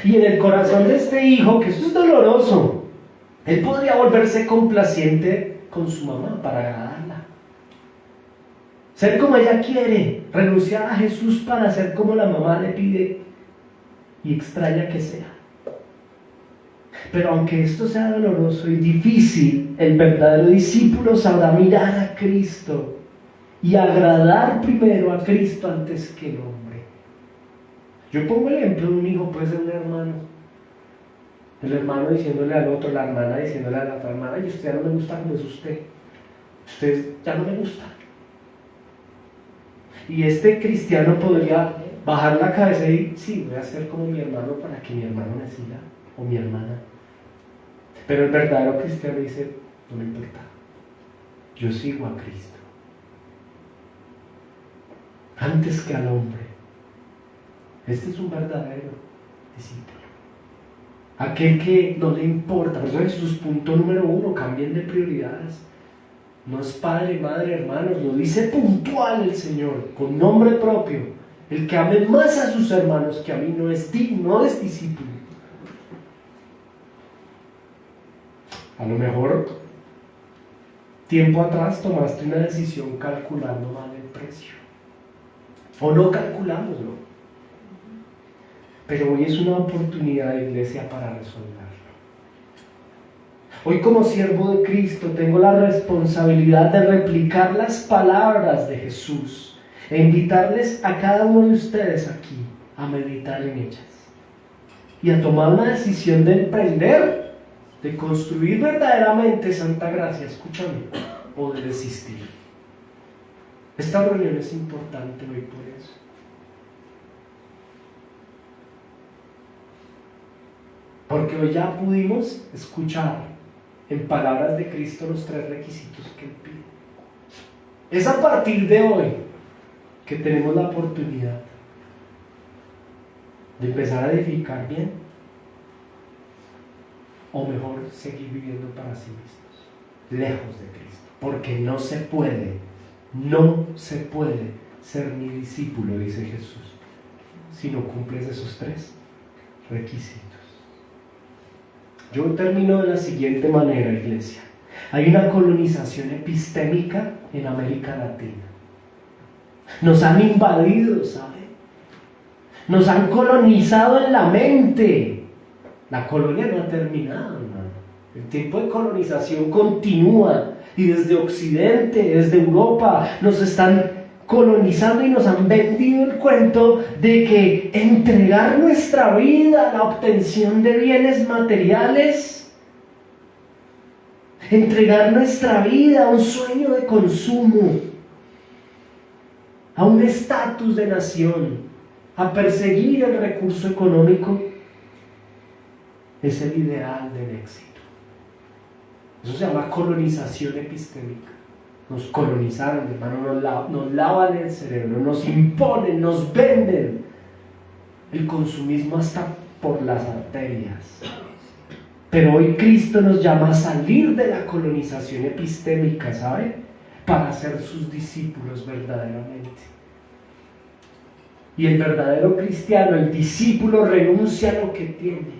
Y en el corazón de este hijo, que eso es doloroso, él podría volverse complaciente con su mamá para agradarla. Ser como ella quiere, renunciar a Jesús para ser como la mamá le pide y extraña que sea. Pero aunque esto sea doloroso y difícil, el verdadero discípulo sabrá mirar a Cristo y agradar primero a Cristo antes que el hombre. Yo pongo el ejemplo de un hijo, puede ser un hermano. El hermano diciéndole al otro, la hermana diciéndole a la otra hermana, y usted ya no me gusta como es usted. Usted ya no me gusta. Y este cristiano podría bajar la cabeza y sí, voy a ser como mi hermano para que mi hermano me siga, o mi hermana. Pero el verdadero cristiano dice, no me importa, yo sigo a Cristo antes que al hombre. Este es un verdadero discípulo. Aquel que no le importa. Por eso Jesús, punto número 1, cambien de prioridades. No es padre, madre, hermanos, lo dice puntual el Señor, con nombre propio. El que ame más a sus hermanos que a mí no es discípulo. A lo mejor, tiempo atrás tomaste una decisión calculando mal el precio. O no calculámoslo. Pero hoy es una oportunidad de iglesia para resolverlo. Hoy como siervo de Cristo tengo la responsabilidad de replicar las palabras de Jesús e invitarles a cada uno de ustedes aquí a meditar en ellas y a tomar una decisión de emprender, de construir verdaderamente santa gracia, escúchame, o de desistir. Esta reunión es importante hoy por eso. Porque hoy ya pudimos escuchar en palabras de Cristo los 3 requisitos que Él pide. Es a partir de hoy que tenemos la oportunidad de empezar a edificar bien, o mejor, seguir viviendo para sí mismos, lejos de Cristo. Porque no se puede ser mi discípulo, dice Jesús, si no cumples esos 3 requisitos. Yo termino de la siguiente manera, iglesia. Hay una colonización epistémica en América Latina. Nos han invadido, ¿sabe? Nos han colonizado en la mente. La colonia no ha terminado, hermano. El tiempo de colonización continúa. Y desde Occidente, desde Europa, nos están colonizando y nos han vendido el cuento de que entregar nuestra vida a la obtención de bienes materiales, entregar nuestra vida a un sueño de consumo, a un estatus de nación, a perseguir el recurso económico, es el ideal del éxito. Eso se llama colonización epistémica. Nos colonizaron, hermano, nos lavan el cerebro, nos imponen, nos venden el consumismo hasta por las arterias. Pero hoy Cristo nos llama a salir de la colonización epistémica, ¿sabe? Para ser sus discípulos verdaderamente. Y el verdadero cristiano, el discípulo, renuncia a lo que tiene,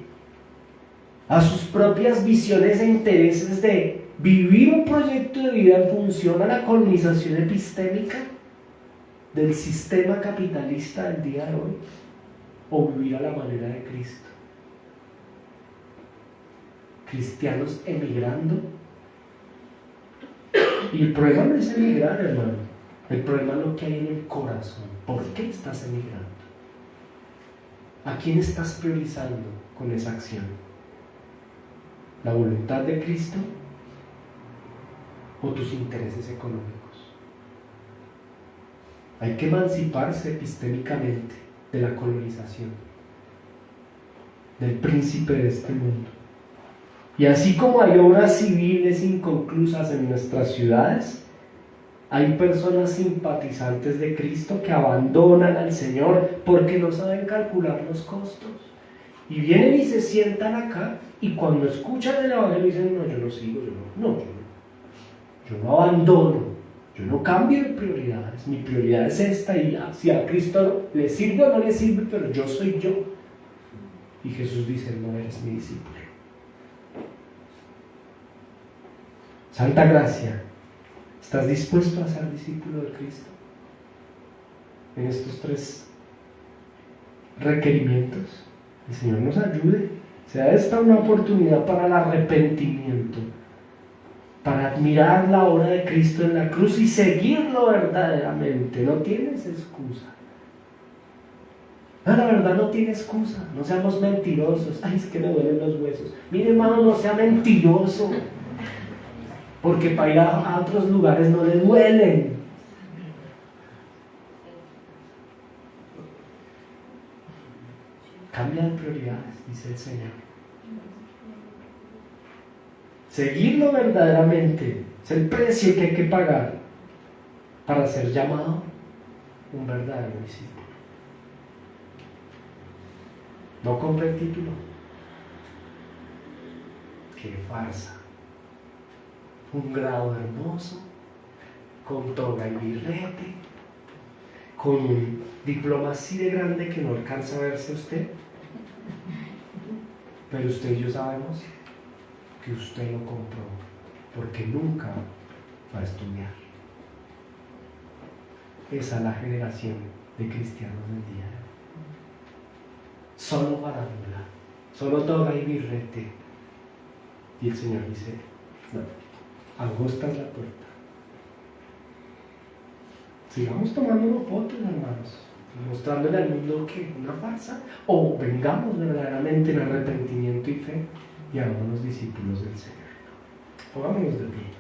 a sus propias visiones e intereses de vivir un proyecto de vida en función a la colonización epistémica del sistema capitalista del día de hoy, o vivir a la manera de Cristo. Cristianos emigrando. Y el problema no es emigrar, hermano. El problema es lo que hay en el corazón. ¿Por qué estás emigrando? ¿A quién estás priorizando con esa acción? ¿La voluntad de Cristo o tus intereses económicos? Hay que emanciparse epistémicamente de la colonización, del príncipe de este mundo. Y así como hay obras civiles inconclusas en nuestras ciudades, hay personas simpatizantes de Cristo que abandonan al Señor porque no saben calcular los costos. Y vienen y se sientan acá, y cuando escuchan el Evangelio dicen, no, yo no sigo, yo no abandono, yo no cambio de prioridades, mi prioridad es esta, y si a Cristo le sirve o no le sirve, pero yo soy yo. Y Jesús dice, no eres mi discípulo. Santa Gracia, ¿estás dispuesto a ser discípulo de Cristo? En estos 3 requerimientos, el Señor nos ayude. Sea esta una oportunidad para el arrepentimiento, para admirar la obra de Cristo en la cruz y seguirlo verdaderamente. No tienes excusa. No, la verdad no tiene excusa. No seamos mentirosos. Ay, es que me duelen los huesos. Mire, hermano, no sea mentiroso. Porque para ir a otros lugares no le duelen. Cambia de prioridades, dice el Señor. Seguirlo verdaderamente es el precio que hay que pagar para ser llamado un verdadero discípulo. No compre el título. Qué farsa. Un grado hermoso, con toga y birrete, con un diploma así de grande que no alcanza a verse usted. Pero usted y yo sabemos que usted lo compró porque nunca va a estudiar. Esa es la generación de cristianos del día de hoy. Solo farándula, solo toga y birrete. Y el Señor dice, no, angosta es la puerta. Sigamos tomándonos fotos, hermanos, mostrándole al mundo que una farsa, o vengamos verdaderamente en arrepentimiento y fe y hagámonos discípulos del Señor. Pongámonos de pie.